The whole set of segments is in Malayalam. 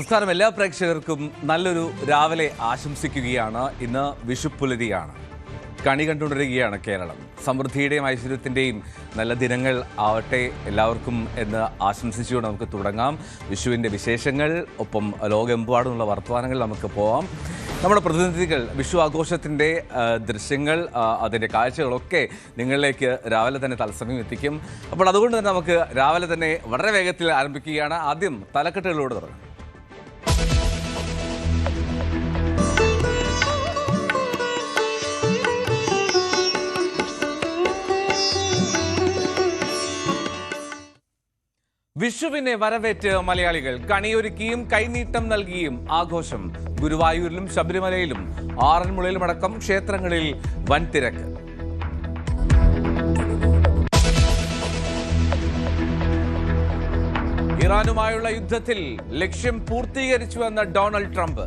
നമസ്കാരം. എല്ലാ പ്രേക്ഷകർക്കും നല്ലൊരു രാവിലെ ആശംസിക്കുകയാണ്. ഇന്ന് വിഷുപ്പുലരിയാണ്. കണി കണ്ടുകൊണ്ടിരിക്കുകയാണ് കേരളം. സമൃദ്ധിയുടെയും ഐശ്വര്യത്തിൻ്റെയും നല്ല ദിനങ്ങൾ ആവട്ടെ എല്ലാവർക്കും എന്ന് ആശംസിച്ചുകൊണ്ട് നമുക്ക് തുടങ്ങാം. വിഷുവിൻ്റെ വിശേഷങ്ങൾ ഒപ്പം ലോകമെമ്പാടുമുള്ള വർത്തമാനങ്ങൾ നമുക്ക് പോവാം. നമ്മുടെ പ്രതിനിധികൾ വിഷു ആഘോഷത്തിൻ്റെ ദൃശ്യങ്ങൾ, അതിൻ്റെ കാഴ്ചകളൊക്കെ നിങ്ങളിലേക്ക് രാവിലെ തന്നെ തത്സമയം എത്തിക്കും. അപ്പോൾ അതുകൊണ്ട് തന്നെ നമുക്ക് രാവിലെ തന്നെ വളരെ വേഗത്തിൽ ആരംഭിക്കുകയാണ്. ആദ്യം തലക്കെട്ടുകളിലൂടെ തുടങ്ങാം. വിഷുവിനെ വരവേറ്റ് മലയാളികൾ കണിയൊരുക്കിയും കൈനീട്ടം നൽകിയും ആഘോഷം. ഗുരുവായൂരിലും ശബരിമലയിലും ആറന്മുളയിലുമടക്കം ക്ഷേത്രങ്ങളിൽ വൻ തിരക്ക്. ഇറാനുമായുള്ള യുദ്ധത്തിൽ ലക്ഷ്യം പൂർത്തീകരിച്ചുവെന്ന ഡൊണാൾഡ് ട്രംപ്.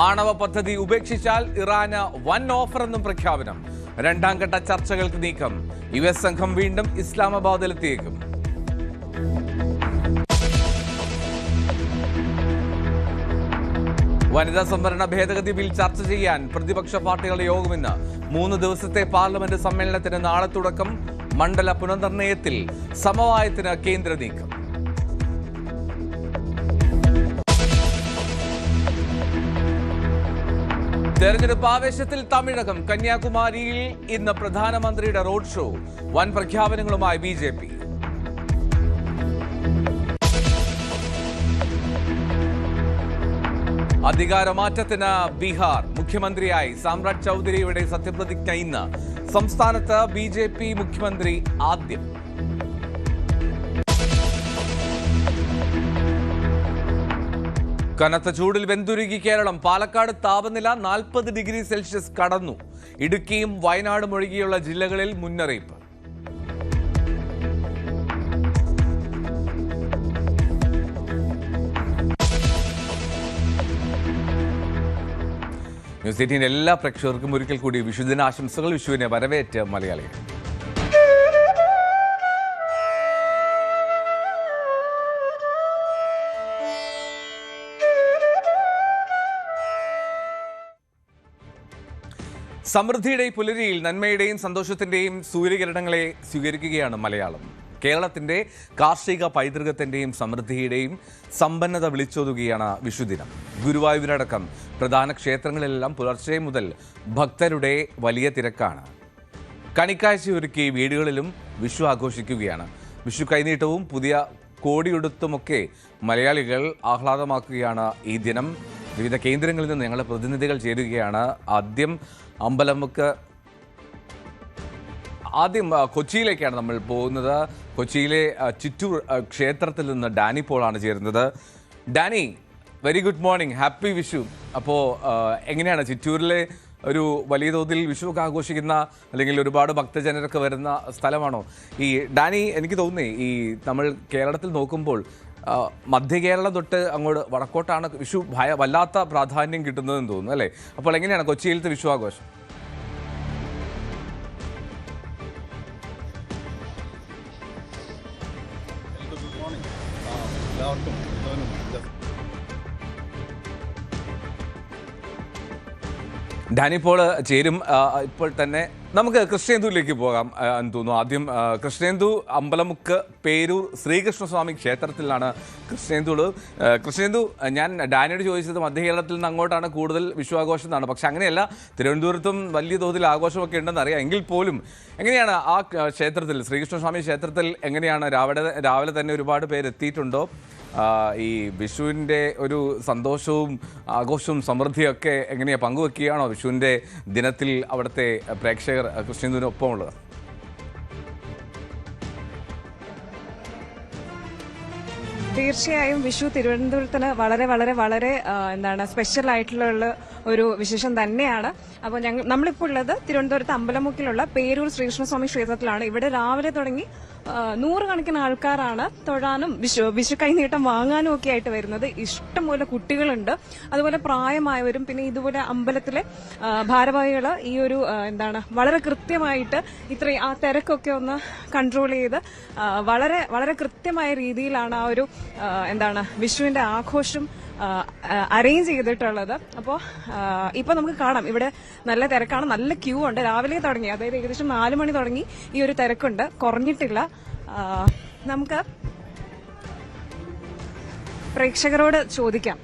ആണവ പദ്ധതി ഉപേക്ഷിച്ചാൽ ഇറാന് വൻ ഓഫർ എന്നും പ്രഖ്യാപനം. രണ്ടാം ഘട്ട ചർച്ചകൾക്ക് നീക്കം. US സംഘം വീണ്ടും ഇസ്ലാമാബാദിലെത്തിയേക്കും. വനിതാ സംവരണ ഭേദഗതി ബിൽ ചർച്ച ചെയ്യാൻ പ്രതിപക്ഷ പാർട്ടികളുടെ യോഗം ഇന്ന്. 3 ദിവസത്തെ പാർലമെന്റ് സമ്മേളനത്തിന് നാളെ തുടക്കം. മണ്ഡല പുനർനിർണയത്തിൽ സമവായത്തിന് കേന്ദ്ര നീക്കം. തെരഞ്ഞെടുപ്പ് ആവേശത്തിൽ തമിഴകം. കന്യാകുമാരിയിൽ ഇന്ന് പ്രധാനമന്ത്രിയുടെ റോഡ് ഷോ. വൻ പ്രഖ്യാപനങ്ങളുമായി BJP. അധികാരമാറ്റത്തിന് ബീഹാർ. മുഖ്യമന്ത്രിയായി സാമ്രാജ് ചൗധരിയുടെ സത്യപ്രതിജ്ഞ ഇന്ന്. സംസ്ഥാനത്ത് BJP മുഖ്യമന്ത്രി ആദ്യം. കനത്ത ചൂടിൽ വെന്തുരുകി കേരളം. പാലക്കാട് താപനില 40 ഡിഗ്രി സെൽഷ്യസ് കടന്നു. ഇടുക്കിയും വയനാടും ഒഴികെയുള്ള ജില്ലകളിൽ മുന്നറിയിപ്പ്. ന്യൂസ് 18 എല്ലാ പ്രേക്ഷകർക്കും ഒരിക്കൽ കൂടി വിഷുദിനാശംസകൾ. വിഷുവിനെ വരവേറ്റ് മലയാളികൾ. സമൃദ്ധിയുടെ പുലരിയിൽ നന്മയുടെയും സന്തോഷത്തിന്റെയും സൂര്യകിരണങ്ങളെ സ്വീകരിക്കുകയാണ് മലയാളം. കേരളത്തിന്റെ കാർഷിക പൈതൃകത്തിന്റെയും സമൃദ്ധിയുടെയും സമ്പന്നത വിളിച്ചോതുകയാണ് വിഷുദിനം. ഗുരുവായൂരടക്കം പ്രധാന ക്ഷേത്രങ്ങളിലെല്ലാം പുലർച്ചെ മുതൽ ഭക്തരുടെ വലിയ തിരക്കാണ്. കണിക്കാഴ്ചയൊരുക്കി വീടുകളിലും വിഷു ആഘോഷിക്കുകയാണ്. വിഷു കൈനീട്ടവും പുതിയ കോടിയുടുത്തുമൊക്കെ മലയാളികൾ ആഹ്ലാദമാക്കുകയാണ് ഈ ദിനം. വിവിധ കേന്ദ്രങ്ങളിൽ നിന്ന് ഞങ്ങളുടെ പ്രതിനിധികൾ ചേരുകയാണ്. ആദ്യം കൊച്ചിയിലേക്കാണ് നമ്മൾ പോകുന്നത്. കൊച്ചിയിലെ ചിറ്റൂർ ക്ഷേത്രത്തിൽ നിന്ന് ഡാനി പോളാണ് ചേരുന്നത്. Dani, very good morning, happy Vishu. അപ്പോൾ എങ്ങനെയാണ് ചിറ്റൂരിലെ ഒരു വലിയ തോതിൽ വിഷു ഒക്കെ ആഘോഷിക്കുന്ന അല്ലെങ്കിൽ ഒരുപാട് ഭക്തജനരൊക്കെ വരുന്ന സ്ഥലമാണോ ഈ ഡാനി? എനിക്ക് തോന്നുന്നേ ഈ നമ്മൾ കേരളത്തിൽ നോക്കുമ്പോൾ മധ്യ കേരളം തൊട്ട് അങ്ങോട്ട് വടക്കോട്ടാണ് വിഷു വല്ലാത്ത പ്രാധാന്യം കിട്ടുന്നതെന്ന് തോന്നുന്നു അല്ലേ? അപ്പോൾ എങ്ങനെയാണ് കൊച്ചിയിലത്തെ വിഷു ആഘോഷം? ഡാനിപ്പോൾ ചേരും. ഇപ്പോൾ തന്നെ നമുക്ക് കൃഷ്ണേന്ദുവിലേക്ക് പോകാം എന്ന് തോന്നുന്നു. ആദ്യം കൃഷ്ണേന്ദു അമ്പലമുക്ക് പേരൂർ ശ്രീകൃഷ്ണസ്വാമി ക്ഷേത്രത്തിലാണ് കൃഷ്ണേന്ദു, ഞാൻ ഡാനിയോട് ചോദിച്ചത് മധ്യ കേരളത്തിൽ നിന്ന് അങ്ങോട്ടാണ് കൂടുതൽ വിഷു ആഘോഷം എന്നാണ്. പക്ഷെ അങ്ങനെയല്ല, തിരുവനന്തപുരത്തും വലിയ തോതിൽ ആഘോഷമൊക്കെ ഉണ്ടെന്ന് അറിയാം. എങ്കിൽ പോലും എങ്ങനെയാണ് ആ ക്ഷേത്രത്തിൽ, ശ്രീകൃഷ്ണസ്വാമി ക്ഷേത്രത്തിൽ എങ്ങനെയാണ് രാവിലെ തന്നെ ഒരുപാട് പേര് എത്തിയിട്ടുണ്ടോ? ഈ വിഷുവിൻ്റെ ഒരു സന്തോഷവും ആഘോഷവും സമൃദ്ധിയൊക്കെ എങ്ങനെയാണ് പങ്കുവെക്കുകയാണോ വിഷുവിൻ്റെ ദിനത്തിൽ അവിടുത്തെ പ്രേക്ഷകർ കൃഷ്ണേന്ദുവിനൊപ്പമുള്ളത്? തീർച്ചയായും വിഷു തിരുവനന്തപുരത്തിന് വളരെ വളരെ വളരെ സ്പെഷ്യൽ ആയിട്ടുള്ള ഒരു വിശേഷം തന്നെയാണ്. അപ്പോൾ നമ്മളിപ്പോൾ ഉള്ളത് തിരുവനന്തപുരത്ത് അമ്പലമുക്കിലുള്ള പേരൂർ ശ്രീകൃഷ്ണസ്വാമി ക്ഷേത്രത്തിലാണ്. ഇവിടെ രാവിലെ തുടങ്ങി 100 കണക്കിന് ആൾക്കാരാണ് തൊഴാനും വിഷു കൈനീട്ടം വാങ്ങാനും ഒക്കെ ആയിട്ട് വരുന്നത്. ഇഷ്ടംപോലെ കുട്ടികളുണ്ട്, അതുപോലെ പ്രായമായവരും. പിന്നെ ഇതുപോലെ അമ്പലത്തിലെ ഭാരവാഹികൾ ഈ ഒരു വളരെ കൃത്യമായിട്ട് ആ തിരക്കൊക്കെ ഒന്ന് കൺട്രോൾ ചെയ്ത് വളരെ വളരെ കൃത്യമായ രീതിയിലാണ് ആ ഒരു വിഷുവിന്റെ ആഘോഷം അറേഞ്ച് ചെയ്തിട്ടുള്ളത്. അപ്പോൾ ഇപ്പൊ നമുക്ക് കാണാം ഇവിടെ നല്ല തിരക്കാണ്, നല്ല ക്യൂ ഉണ്ട്. രാവിലെ തുടങ്ങി, അതായത് ഏകദേശം 4 മണി തുടങ്ങി ഈ ഒരു തിരക്കുണ്ട്, കുറഞ്ഞിട്ടില്ല. നമുക്ക് പ്രേക്ഷകരോട് ചോദിക്കാം.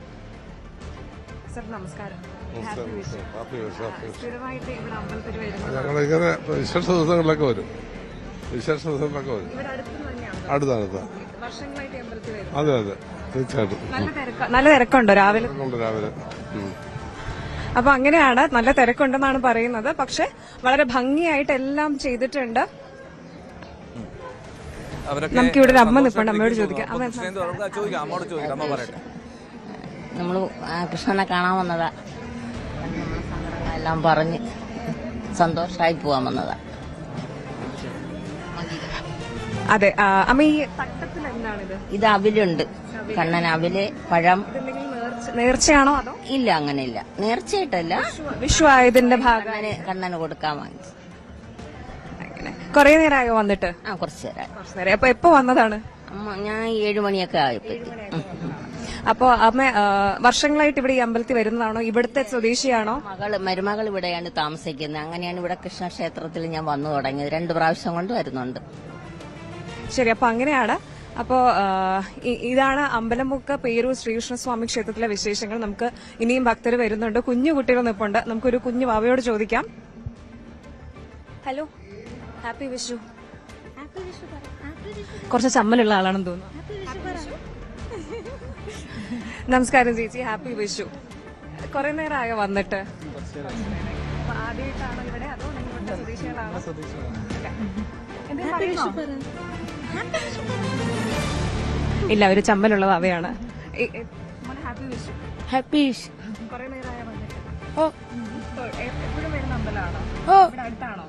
സർ നമസ്കാരം. സ്ഥിരമായിട്ട് ഇവിടെ അമ്പലത്തിൽ വരുന്നത് ഞങ്ങളിങ്ങനെ വിശേഷ ദിവസങ്ങളിലൊക്കെ വരും. ഇവിടെ അടുത്ത് തന്നെയാണ്, അടുത്തടുത്ത. വർഷങ്ങളായിട്ട് ഈ അമ്പലത്തിൽ വരും. അതെ അതെ, തീർച്ചയായിട്ടും നല്ല തിരക്കുണ്ടോ രാവിലെ? രാവിലെ. അപ്പൊ അങ്ങനെയാണ്, നല്ല തിരക്കുണ്ടെന്നാണ് പറയുന്നത്. പക്ഷെ വളരെ ഭംഗിയായിട്ട് എല്ലാം ചെയ്തിട്ടുണ്ട്. നമുക്കിവിടെ ഒരു അമ്മ നിൽപ്പുണ്ട്, അമ്മയോട് ചോദിക്കാം. അമ്മയോട് ചോദിക്കാം, അമ്മ പറയട്ടെ. നമ്മള് കൃഷ്ണനെ കാണാൻ വന്നതാ, എല്ലാം പറഞ്ഞ് സന്തോഷമായി പോവാൻ വന്നതാ. അതെ, അമ്മ ഈ തട്ടത്തിൽ എന്താണിത്? ഇത് അവിലുണ്ട്, കണ്ണൻ അവില്, പഴം. നേർച്ചയാണോ അതോ? ഇല്ല, അങ്ങനെയില്ല, നേർച്ചയായിട്ടല്ല, വിഷു ആയതിന്റെ ഭാഗം കണ്ണന് കൊടുക്കാൻ വാങ്ങിച്ചു. കൊറേ നേരമായോ വന്നിട്ട്? കുറച്ചു നേരം. അപ്പൊ എപ്പോ വന്നതാണ്? ഞാൻ 7 മണിയൊക്കെ ആയപ്പോഴത്തേക്ക്. അപ്പോ അമ്മ വർഷങ്ങളായിട്ട് ഇവിടെ ഈ അമ്പലത്തിൽ വരുന്നതാണോ? ഇവിടുത്തെ സ്വദേശിയാണോ? മരുമകൾ ഇവിടെയാണ് താമസിക്കുന്നത്. അങ്ങനെയാണ് ഇവിടെ കൃഷ്ണക്ഷേത്രത്തിൽ ഞാൻ വന്നു തുടങ്ങിയത്. 2 പ്രാവശ്യം കൊണ്ട് വരുന്നുണ്ട്. ശരി, അപ്പൊ അങ്ങനെയാണ്. അപ്പോ ഇതാണ് അമ്പലമുക്ക് പേരൂർ ശ്രീകൃഷ്ണസ്വാമി ക്ഷേത്രത്തിലെ വിശേഷങ്ങൾ. നമുക്ക് ഇനിയും ഭക്തർ വരുന്നുണ്ട്, കുഞ്ഞു കുട്ടികൾ നിൽപ്പുണ്ട്. നമുക്കൊരു കുഞ്ഞു വാവയോട് ചോദിക്കാം. Hello, happy Vishu. കുറച്ച് ചമ്മലുള്ള ആളാണെന്ന് തോന്നുന്നു. നമസ്കാരം ചേച്ചി, ഹാപ്പി വിഷു. കുറെ നേരമായോ വന്നിട്ട്? ആദ്യമായിട്ടാണോ ഇവിടെ, അതോ നിങ്ങളുടെ സ്വദേശികളാണോ? ഇല്ല, ഒരു ചമ്മലുള്ള അവയാണ്. ഹാപ്പി വിഷു. കുറെ നേരമായോ വന്നിട്ട്? എപ്പോഴും വരുന്ന അമ്പലമാണോ? ഇവിടെ അടുത്താണോ?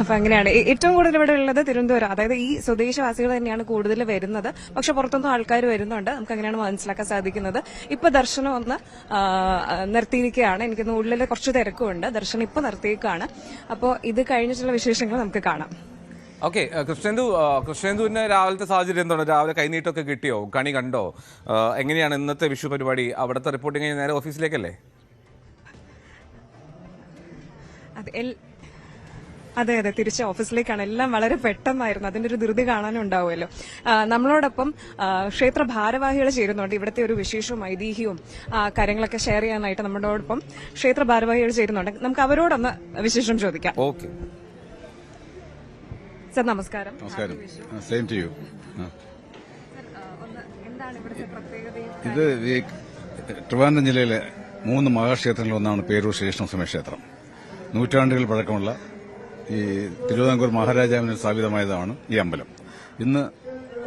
അപ്പൊ അങ്ങനെയാണ്. ഏറ്റവും കൂടുതൽ ഇവിടെ ഉള്ളത് തിരുവനന്തപുരം, അതായത് ഈ സ്വദേശവാസികൾ തന്നെയാണ് കൂടുതൽ വരുന്നത്. പക്ഷെ പുറത്തുനിന്നും ആൾക്കാർ വരുന്നുണ്ട്, നമുക്ക് അങ്ങനെയാണ് മനസ്സിലാക്കാൻ സാധിക്കുന്നത്. ഇപ്പൊ ദർശനം ഒന്ന് നിർത്തിയിരിക്കുകയാണ്. എനിക്കൊന്ന് ഉള്ളിൽ കുറച്ച് തിരക്കുണ്ട്, ദർശനം ഇപ്പൊ നിർത്തിയേക്കാണ്. അപ്പോൾ ഇത് കഴിഞ്ഞിട്ടുള്ള വിശേഷങ്ങൾ നമുക്ക് കാണാം. ഓക്കെ, കൃഷ്ണേന്ദുവിന് രാവിലത്തെ സാഹചര്യം എന്താണ്? രാവിലെ കൈനീട്ടൊക്കെ കിട്ടിയോ? കണി കണ്ടോ? എങ്ങനെയാണ് ഇന്നത്തെ വിഷു പരിപാടി? അവിടുത്തെ റിപ്പോർട്ടിങ് നേരെ ഓഫീസിലേക്കല്ലേ? അതെ അതെ, തിരിച്ച് ഓഫീസിലേക്കാണ്. എല്ലാം വളരെ പെട്ടെന്നായിരുന്നു, അതിന്റെ ഒരു ധൃതി കാണാനുണ്ടാവുമല്ലോ. നമ്മളോടൊപ്പം ക്ഷേത്ര ഭാരവാഹികൾ ചേരുന്നുണ്ട്. ഇവിടുത്തെ ഒരു വിശേഷവും ഐതിഹ്യവും കാര്യങ്ങളൊക്കെ ഷെയർ ചെയ്യാനായിട്ട് നമ്മളോടൊപ്പം ക്ഷേത്ര ഭാരവാഹികൾ ചേരുന്നുണ്ട്. നമുക്ക് അവരോടൊന്ന് വിശേഷം ചോദിക്കാം. ഓക്കെ സർ, നമസ്കാരം. നമസ്കാരം. Same to you. എന്താണ് ഇവിടുത്തെ പ്രത്യേകതയും? ഇത് ഈ ട്രിവാൻഡ്രം ജില്ലയിലെ 3 മഹാക്ഷേത്രങ്ങളിൽ ഒന്നാണ് പേരൂർ ശ്രീകൃഷ്ണസ്വാമി ക്ഷേത്രം. നൂറ്റാണ്ടുകൾ പഴക്കമുള്ള ഈ തിരുവിതാംകൂർ മഹാരാജാവിന് സ്ഥാപിതമായതാണ് ഈ അമ്പലം. ഇന്ന്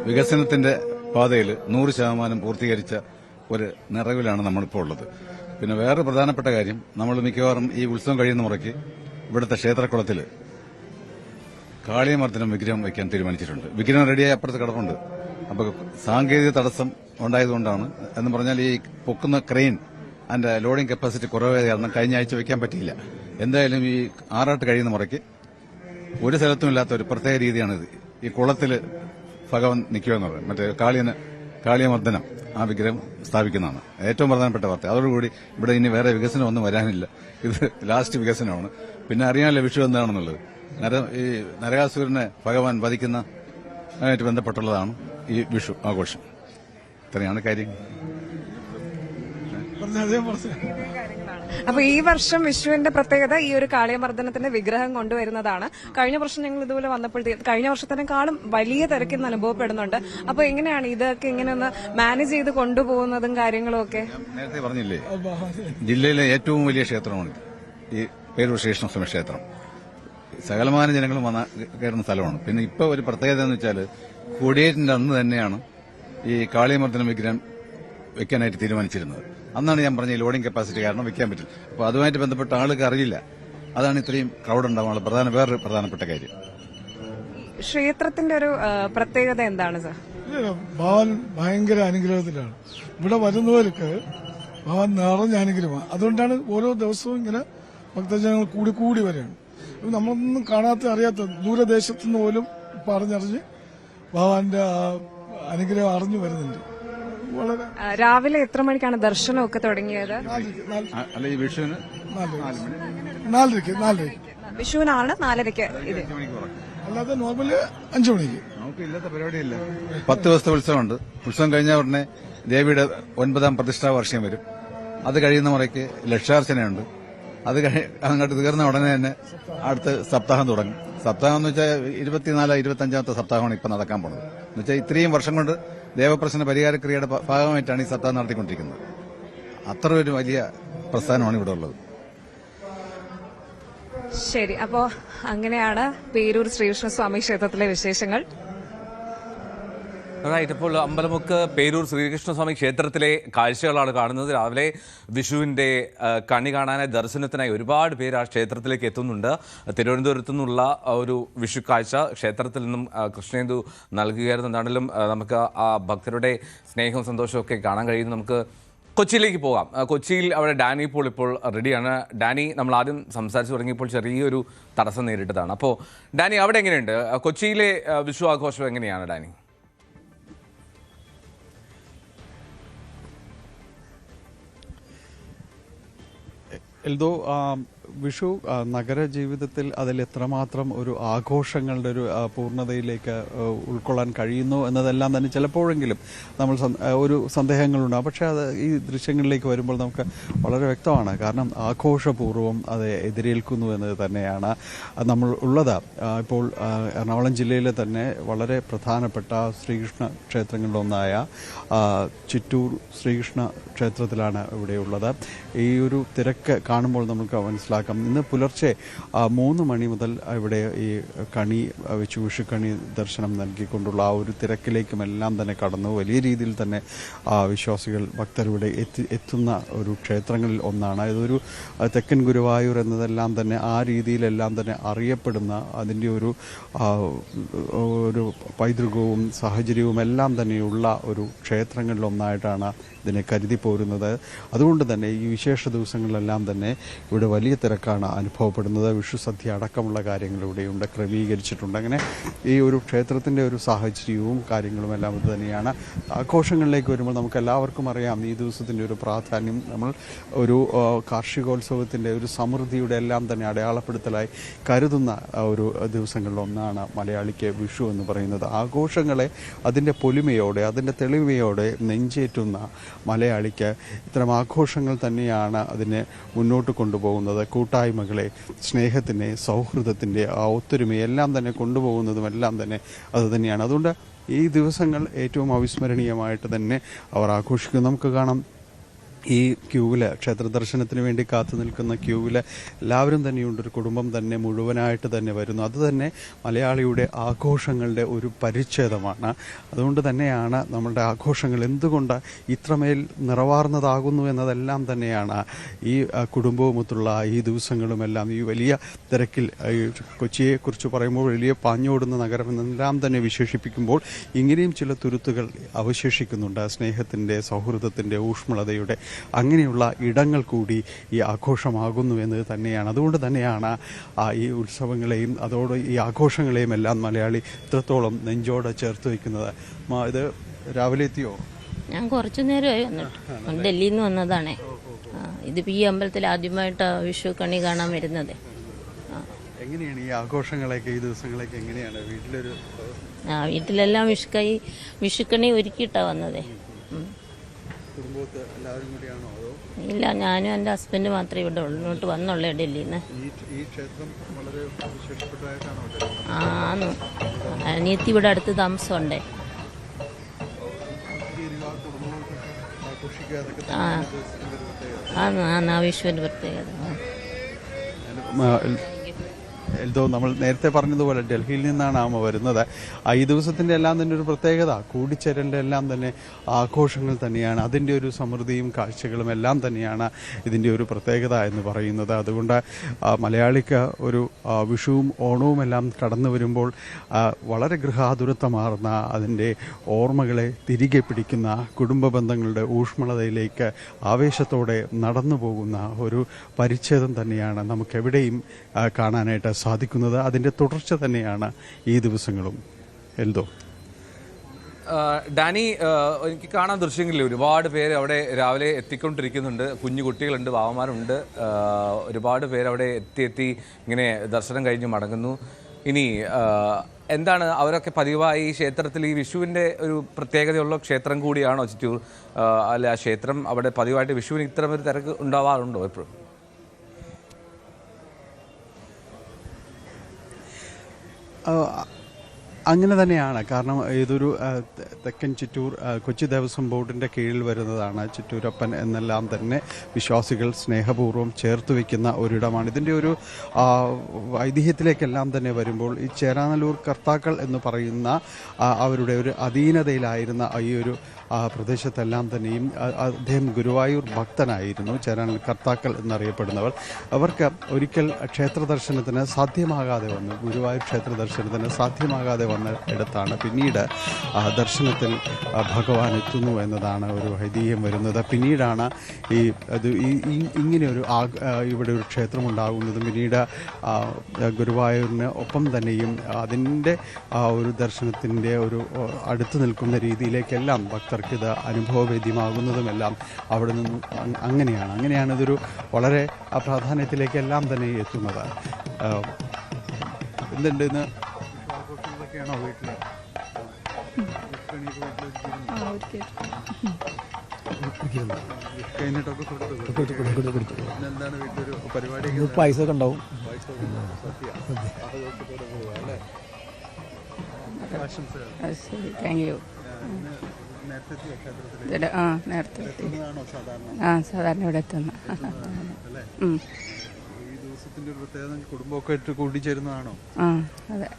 വികസനത്തിന്റെ പാതയിൽ 100% പൂർത്തീകരിച്ച ഒരു നിറവിലാണ് നമ്മളിപ്പോൾ ഉള്ളത്. പിന്നെ വേറെ പ്രധാനപ്പെട്ട കാര്യം, നമ്മൾ മിക്കവാറും ഈ ഉത്സവം കഴിയുന്ന മുറയ്ക്ക് ഇവിടുത്തെ ക്ഷേത്രക്കുളത്തിൽ കാളിയമർദ്ദനം വിഗ്രഹം വയ്ക്കാൻ തീരുമാനിച്ചിട്ടുണ്ട്. വിഗ്രഹം റെഡിയായി അപ്പുറത്ത് കിടപ്പുണ്ട്. അപ്പോൾ സാങ്കേതിക തടസ്സം ഉണ്ടായതുകൊണ്ടാണ്. എന്ന് പറഞ്ഞാൽ ഈ പൊക്കുന്ന ക്രെയിൻ അതിന്റെ ലോഡിംഗ് കപ്പാസിറ്റി കുറവായത് കാരണം കഴിഞ്ഞ ആഴ്ച വയ്ക്കാൻ പറ്റിയില്ല. എന്തായാലും ഈ ആറാട്ട് കഴിയുന്ന മുറയ്ക്ക് ഒരു സ്ഥലത്തും ഇല്ലാത്ത ഒരു പ്രത്യേക രീതിയാണിത്. ഈ കുളത്തിൽ ഭഗവാൻ നിൽക്കുക എന്ന് പറയുന്നത്, മറ്റേ കാളിയമർദ്ദനം ആ വിഗ്രഹം സ്ഥാപിക്കുന്നതാണ് ഏറ്റവും പ്രധാനപ്പെട്ട വാർത്ത. അതോടുകൂടി ഇവിടെ ഇനി വേറെ വികസനം ഒന്നും വരാനില്ല. ഇത് ലാസ്റ്റ് വികസനമാണ്. പിന്നെ അറിയാമല്ലോ വിഷു എന്താണെന്നുള്ളത്. ഈ നരകാസുരനെ ഭഗവാൻ വധിക്കുന്നതുമായിട്ട് ബന്ധപ്പെട്ടുള്ളതാണ് ഈ വിഷു ആഘോഷം. ഇത്രയാണ് കാര്യം. അപ്പൊ ഈ വർഷം വിഷുവിന്റെ പ്രത്യേകത ഈ ഒരു കാളിയമർദ്ദനത്തിന്റെ വിഗ്രഹം കൊണ്ടുവരുന്നതാണ്. കഴിഞ്ഞ വർഷം ഞങ്ങൾ ഇതുപോലെ വന്നപ്പോഴത്തേക്ക് കഴിഞ്ഞ വർഷത്തിനേക്കാളും വലിയ തിരക്കിന്ന് അനുഭവപ്പെടുന്നുണ്ട്. അപ്പൊ എങ്ങനെയാണ് ഇതൊക്കെ ഇങ്ങനെ ഒന്ന് മാനേജ് ചെയ്ത് കൊണ്ടുപോകുന്നതും കാര്യങ്ങളും ഒക്കെ? നേരത്തെ പറഞ്ഞില്ലേ, ജില്ലയിലെ ഏറ്റവും വലിയ ക്ഷേത്രമാണ് ഈ പേരൂർ ശ്രീകൃഷ്ണസ്വാമി ക്ഷേത്രം. സകലമാന ജനങ്ങളും കയറുന്ന സ്ഥലമാണ്. പിന്നെ ഇപ്പൊ ഒരു പ്രത്യേകത എന്ന് വെച്ചാൽ കൊടിയേറ്റിന്റെ അന്ന് തന്നെയാണ് ഈ കാളിയമർദ്ദനം വിഗ്രഹം വെക്കാനായിട്ട് തീരുമാനിച്ചിരുന്നത്. അന്നാണ് ഞാൻ പറഞ്ഞ ലോഡിംഗ് കപ്പാസിറ്റി കാരണം വെക്കാൻ പറ്റില്ല. അപ്പോൾ അതുമായിട്ട് ബന്ധപ്പെട്ട ആൾക്ക് അറിയില്ല. അതാണ് ഇത്രയും ക്രൗഡ് ഉണ്ടാവാനുള്ള വേറൊരു പ്രധാനപ്പെട്ട കാര്യം. ക്ഷേത്രത്തിന്റെ ഒരു പ്രത്യേകത എന്താണ് സാർ? ഭഗവാൻ ഭയങ്കര അനുഗ്രഹത്തിലാണ്. ഇവിടെ വരുന്നവർക്ക് ഭഗവാൻ നിറഞ്ഞ അനുഗ്രഹമാണ്. അതുകൊണ്ടാണ് ഓരോ ദിവസവും ഇങ്ങനെ ഭക്തജനങ്ങൾ കൂടി വരികയാണ്. നമ്മളൊന്നും കാണാത്ത അറിയാത്ത ദൂരദേശത്തുനിന്ന് പോലും പറഞ്ഞറിഞ്ഞ് ഭഗവാന്റെ അനുഗ്രഹം അറിഞ്ഞു വരുന്നുണ്ട്. വളരെ രാവിലെ എത്ര മണിക്കാണ് ദർശനമൊക്കെ തുടങ്ങിയത്? അല്ല ഈ വിഷുവിന് 4:30 വിഷുവിനാണ് 4:30 ഇത്. അല്ലാതെ നോർമല് 5 മണിക്ക്. നമുക്ക് ഇല്ലാത്ത പരിപാടിയില്ല. 10 ദിവസത്തെ ഉത്സവമുണ്ട്. ഉത്സവം കഴിഞ്ഞ ഉടനെ ദേവിയുടെ 9ാം പ്രതിഷ്ഠാ വാർഷികം വരും. അത് കഴിയുന്ന മുറയ്ക്ക് ലക്ഷാർച്ചനയുണ്ട്. അത് അങ്ങോട്ട് തീർന്ന ഉടനെ തന്നെ അടുത്ത് സപ്താഹം തുടങ്ങും. സപ്താഹം എന്ന് വെച്ചാൽ 24-25 സപ്താഹമാണ് ഇപ്പൊ നടക്കാൻ പോകുന്നത്. എന്ന് വെച്ചാൽ ഇത്രയും വർഷം കൊണ്ട് ദേവപ്രശ്ന പരിഹാരക്രിയയുടെ ഭാഗമായിട്ടാണ് ഈ സപ്താഹം നടത്തിക്കൊണ്ടിരിക്കുന്നത്. അത്ര ഒരു വലിയ പ്രസ്ഥാനമാണ് ഇവിടെ ഉള്ളത്. ശരി, അപ്പോ അങ്ങനെയാണ് പേരൂർ ശ്രീകൃഷ്ണസ്വാമി ക്ഷേത്രത്തിലെ വിശേഷങ്ങൾ. അതായത് ഇപ്പോൾ അമ്പലമുക്ക് പേരൂർ ശ്രീകൃഷ്ണസ്വാമി ക്ഷേത്രത്തിലെ കാഴ്ചകളാണ് കാണുന്നത്. രാവിലെ വിഷുവിൻ്റെ കണി കാണാനായി ദർശനത്തിനായി ഒരുപാട് പേര് ആ ക്ഷേത്രത്തിലേക്ക് എത്തുന്നുണ്ട്. തിരുവനന്തപുരത്തു നിന്നുള്ള ഒരു വിഷു കാഴ്ച ക്ഷേത്രത്തിൽ നിന്നും കൃഷ്ണേന്ദു നൽകുകയായിരുന്നു. എന്താണെങ്കിലും നമുക്ക് ആ ഭക്തരുടെ സ്നേഹവും സന്തോഷവും ഒക്കെ കാണാൻ കഴിയുന്നു. നമുക്ക് കൊച്ചിയിലേക്ക് പോകാം. കൊച്ചിയിൽ അവിടെ ഡാനി ഇപ്പോൾ റെഡിയാണ്. ഡാനി, നമ്മൾ ആദ്യം സംസാരിച്ചു തുടങ്ങിയപ്പോൾ ചെറിയൊരു തടസ്സം നേരിട്ടതാണ്. അപ്പോൾ ഡാനി, അവിടെ എങ്ങനെയുണ്ട്? കൊച്ചിയിലെ വിഷു ആഘോഷം എങ്ങനെയാണ് ഡാനി? എൽദോ, വിഷു നഗര ജീവിതത്തിൽ അതിൽ എത്രമാത്രം ഒരു ആഘോഷങ്ങളുടെ ഒരു പൂർണ്ണതയിലേക്ക് ഉൾക്കൊള്ളാൻ കഴിയുന്നു എന്നതെല്ലാം തന്നെ ചിലപ്പോഴെങ്കിലും നമ്മൾ ഒരു സന്ദേഹങ്ങളുണ്ടാകും. പക്ഷേ അത് ഈ ദൃശ്യങ്ങളിലേക്ക് വരുമ്പോൾ നമുക്ക് വളരെ വ്യക്തമാണ്. കാരണം ആഘോഷപൂർവ്വം അത് എതിരേൽക്കുന്നു എന്നത് തന്നെയാണ് നമ്മൾ ഉള്ളത്. ഇപ്പോൾ എറണാകുളം ജില്ലയിലെ തന്നെ വളരെ പ്രധാനപ്പെട്ട ശ്രീകൃഷ്ണ ക്ഷേത്രങ്ങളിലൊന്നായ ചിറ്റൂർ ശ്രീകൃഷ്ണ ക്ഷേത്രത്തിലാണ് ഇവിടെയുള്ളത്. ഈ ഒരു തിരക്ക് കാണുമ്പോൾ നമുക്ക് മനസ്സിലാക്കാം. ഇന്ന് പുലർച്ചെ 3 മണി മുതൽ ഇവിടെ ഈ കണി വിഷുക്കണി ദർശനം നൽകിക്കൊണ്ടുള്ള ആ ഒരു തിരക്കിലേക്കുമെല്ലാം തന്നെ കടന്നു. വലിയ രീതിയിൽ തന്നെ വിശ്വാസികൾ ഭക്തരിവിടെ എത്തുന്ന ഒരു ക്ഷേത്രങ്ങളിൽ ഒന്നാണ്. ഇതൊരു തെക്കൻ ഗുരുവായൂർ എന്നതെല്ലാം തന്നെ ആ രീതിയിലെല്ലാം തന്നെ അറിയപ്പെടുന്ന അതിൻ്റെ ഒരു പൈതൃകവും സാഹചര്യവും എല്ലാം തന്നെയുള്ള ഒരു ക്ഷേത്രങ്ങളിലൊന്നായിട്ടാണ് ഇതിനെ കരുതി പോരുന്നത്. അതുകൊണ്ട് തന്നെ ഈ വിശേഷ ദിവസങ്ങളിലെല്ലാം തന്നെ ഇവിടെ വലിയ തിരക്കാണ് അനുഭവപ്പെടുന്നത്. വിഷുസദ്യ അടക്കമുള്ള കാര്യങ്ങൾ ഇവിടെയുണ്ട്, ക്രമീകരിച്ചിട്ടുണ്ട്. അങ്ങനെ ഈ ഒരു ക്ഷേത്രത്തിൻ്റെ ഒരു സാഹചര്യവും കാര്യങ്ങളും എല്ലാം ഇത് തന്നെയാണ്. ആഘോഷങ്ങളിലേക്ക് വരുമ്പോൾ നമുക്ക് എല്ലാവർക്കും അറിയാം ഈ ദിവസത്തിൻ്റെ ഒരു പ്രാധാന്യം. നമ്മൾ ഒരു കാർഷികോത്സവത്തിൻ്റെ ഒരു സമൃദ്ധിയുടെ എല്ലാം തന്നെ അടയാളപ്പെടുത്തലായി കരുതുന്ന ഒരു ദിവസങ്ങളിലൊന്നാണ് മലയാളിക്ക് വിഷു എന്ന് പറയുന്നത്. ആഘോഷങ്ങളെ അതിൻ്റെ പൊലിമയോടെ അതിൻ്റെ തെളിമയോടെ നെഞ്ചേറ്റുന്ന മലയാളിക്ക് ഇത്തരം ആഘോഷങ്ങൾ തന്നെയാണ് അതിനെ മുന്നോട്ട് കൊണ്ടുപോകുന്നത്. കൂട്ടായ്മകളെ, സ്നേഹത്തിൻ്റെ, സൗഹൃദത്തിൻ്റെ ആ ഒത്തൊരുമയെല്ലാം തന്നെ കൊണ്ടുപോകുന്നതും എല്ലാം തന്നെ അത് തന്നെയാണ്. അതുകൊണ്ട് ഈ ദിവസങ്ങൾ ഏറ്റവും അവിസ്മരണീയമായിട്ട് തന്നെ അവർ ആഘോഷിക്കും. നമുക്ക് കാണാം ഈ ക്യൂവിൽ, ക്ഷേത്ര ദർശനത്തിന് വേണ്ടി കാത്തു നിൽക്കുന്ന ക്യൂവിൽ എല്ലാവരും തന്നെയുണ്ട്. ഒരു കുടുംബം തന്നെ മുഴുവനായിട്ട് തന്നെ വരുന്നു. അത് തന്നെ മലയാളിയുടെ ആഘോഷങ്ങളുടെ ഒരു പരിച്ഛേദമാണ്. അതുകൊണ്ട് തന്നെയാണ് നമ്മളുടെ ആഘോഷങ്ങൾ എന്തുകൊണ്ട് ഇത്രമേൽ നിറവാർന്നതാകുന്നു എന്നതെല്ലാം തന്നെയാണ് ഈ കുടുംബവുമൊത്തുള്ള ഈ ദിവസങ്ങളുമെല്ലാം. ഈ വലിയ തിരക്കിൽ കൊച്ചിയെക്കുറിച്ച് പറയുമ്പോൾ വലിയ പാഞ്ഞോടുന്ന നഗരം എന്നെല്ലാം തന്നെ വിശേഷിപ്പിക്കുമ്പോൾ ഇങ്ങനെയും ചില തുരുത്തുകൾ അവശേഷിക്കുന്നുണ്ട്. സ്നേഹത്തിൻ്റെ, സൗഹൃദത്തിൻ്റെ, ഊഷ്മളതയുടെ അങ്ങനെയുള്ള ഇടങ്ങൾ കൂടി ഈ ആഘോഷമാകുന്നു എന്നത് തന്നെയാണ്. അതുകൊണ്ട് തന്നെയാണ് ഈ ഉത്സവങ്ങളെയും അതോട് ഈ ആഘോഷങ്ങളെയും എല്ലാം മലയാളി ഇത്രത്തോളം നെഞ്ചോടെ ചേർത്ത് വയ്ക്കുന്നത്. ഇത് രാവിലെ എത്തിയോ? ഞാൻ കുറച്ചു നേരമായി വന്നിട്ട്, ഡൽഹിയിൽ നിന്ന് വന്നതാണേ. ഇതിപ്പോൾ ഈ അമ്പലത്തിൽ ആദ്യമായിട്ട് വിഷു കണി കാണാൻ വരുന്നത്. എങ്ങനെയാണ് ഈ ആഘോഷങ്ങളൊക്കെ, ഈ ദിവസങ്ങളൊക്കെ എങ്ങനെയാണ് വീട്ടിലൊരു? വീട്ടിലെല്ലാം വിഷുക്കണി ഒരുക്കിയിട്ടാണ് വന്നതേ. ഇല്ല, ഞാനും എൻ്റെ ഹസ്ബൻഡ് മാത്രമേ ഇവിടെ ഉള്ളോട്ട് വന്നുള്ളൂ ഡൽഹിയിൽ നിന്ന്. ആന്ന് അനിയത്തി ഇവിടെ അടുത്ത് താമസമുണ്ടേ. ആ വിഷുവിൻ്റെ പ്രത്യേകത. എന്തോ നമ്മൾ നേരത്തെ പറഞ്ഞതുപോലെ ഡൽഹിയിൽ നിന്നാണ് ആമ വരുന്നത്. ഈ ദിവസത്തിൻ്റെ എല്ലാം തന്നെ ഒരു പ്രത്യേകത, കൂടിച്ചേരലിൻ്റെ എല്ലാം തന്നെ ആഘോഷങ്ങൾ തന്നെയാണ്. അതിൻ്റെ ഒരു സമൃദ്ധിയും കാഴ്ചകളും എല്ലാം തന്നെയാണ് ഇതിൻ്റെ ഒരു പ്രത്യേകത എന്ന് പറയുന്നത്. അതുകൊണ്ട് മലയാളിക്ക് ഒരു വിഷുവും ഓണവും എല്ലാം കടന്നു വരുമ്പോൾ വളരെ ഗൃഹാതുരത്വമാർന്ന അതിൻ്റെ ഓർമ്മകളെ തിരികെ പിടിക്കുന്ന, കുടുംബ ബന്ധങ്ങളുടെ ഊഷ്മളതയിലേക്ക് ആവേശത്തോടെ നടന്നു പോകുന്ന ഒരു പരിച്ഛേദം തന്നെയാണ് നമുക്കെവിടെയും കാണാനായിട്ട് സാധിക്കുന്നത്. അതിൻ്റെ തുടർച്ച തന്നെയാണ് ഈ ദിവസങ്ങളും. എന്തോ ഡാനി, എനിക്ക് കാണാൻ ദൃശ്യങ്ങളിൽ ഒരുപാട് പേര് അവിടെ രാവിലെ എത്തിക്കൊണ്ടിരിക്കുന്നുണ്ട്. കുഞ്ഞു കുട്ടികളുണ്ട്, ബാവമാരുണ്ട്, ഒരുപാട് പേര് അവിടെ എത്തി ഇങ്ങനെ ദർശനം കഴിഞ്ഞ് മടങ്ങുന്നു. ഇനി എന്താണ് അവരൊക്കെ പതിവായി ഈ ക്ഷേത്രത്തിൽ ഈ വിഷുവിൻ്റെ ഒരു പ്രത്യേകതയുള്ള ക്ഷേത്രം കൂടിയാണോ ചിറ്റൂർ? അല്ല, ആ ക്ഷേത്രം അവിടെ പതിവായിട്ട് വിഷുവിന് ഇത്തരം ഒരു തിരക്ക് ഉണ്ടാവാറുണ്ടോ എപ്പോഴും? അങ്ങനെ തന്നെയാണ്. കാരണം ഇതൊരു തെക്കൻ ചിറ്റൂർ കൊച്ചി ദേവസ്വം ബോർഡിൻ്റെ കീഴിൽ വരുന്നതാണ്. ചിറ്റൂരപ്പൻ എന്നെല്ലാം തന്നെ വിശ്വാസികൾ സ്നേഹപൂർവ്വം ചേർത്ത് വയ്ക്കുന്ന ഒരിടമാണ്. ഇതിൻ്റെ ഒരു ഐതിഹ്യത്തിലേക്കെല്ലാം തന്നെ വരുമ്പോൾ ഈ ചേരാനല്ലൂർ കർത്താക്കൾ എന്ന് പറയുന്ന അവരുടെ ഒരു അധീനതയിലായിരുന്ന ഈ ഒരു പ്രദേശത്തെല്ലാം തന്നെയും അദ്ദേഹം ഗുരുവായൂർ ഭക്തനായിരുന്നു. ചേരാനല്ലൂർ കർത്താക്കൾ എന്നറിയപ്പെടുന്നവർ. അവർക്ക് ഒരിക്കൽ ക്ഷേത്ര ദർശനത്തിന് സാധ്യമാകാതെ വന്നു. ഗുരുവായൂർ ക്ഷേത്ര ദർശനത്തിന് സാധ്യമാകാതെ വന്ന ഇടത്താണ് പിന്നീട് ദർശനത്തിൽ ഭഗവാൻ എത്തുന്നു എന്നതാണ് ഒരു ഐതിഹ്യം വരുന്നത്. പിന്നീടാണ് ഇങ്ങനെയൊരു ഇവിടെ ഒരു ക്ഷേത്രം ഉണ്ടാകുന്നതും പിന്നീട് ഗുരുവായൂരിന് ഒപ്പം തന്നെയും അതിൻ്റെ ഒരു ദർശനത്തിൻ്റെ ഒരു അടുത്ത് നിൽക്കുന്ന രീതിയിലേക്കെല്ലാം ഭക്തർക്ക് ഇത് അനുഭവവേദ്യമാകുന്നതുമെല്ലാം അവിടെ നിന്ന് അങ്ങനെയാണ് ഇതൊരു വളരെ പ്രാധാന്യത്തിലേക്കെല്ലാം തന്നെ എത്തുന്നത്. എന്തുണ്ട് ഇന്ന് ആഘോഷങ്ങളൊക്കെയാണോ വീട്ടിൽ? എന്താണ് വീട്ടിലൊരു പരിപാടി? പായസമൊക്കെ ഉണ്ടാവും. Thank you. നേരത്തെ സാധാരണ ഇവിടെ എത്തുന്ന ഈ ദിവസത്തിന്റെ ഒരു പ്രത്യേകത കുടുംബമൊക്കെ ആയിട്ട് കൂടിച്ചേരുന്നതാണോ? അതെ.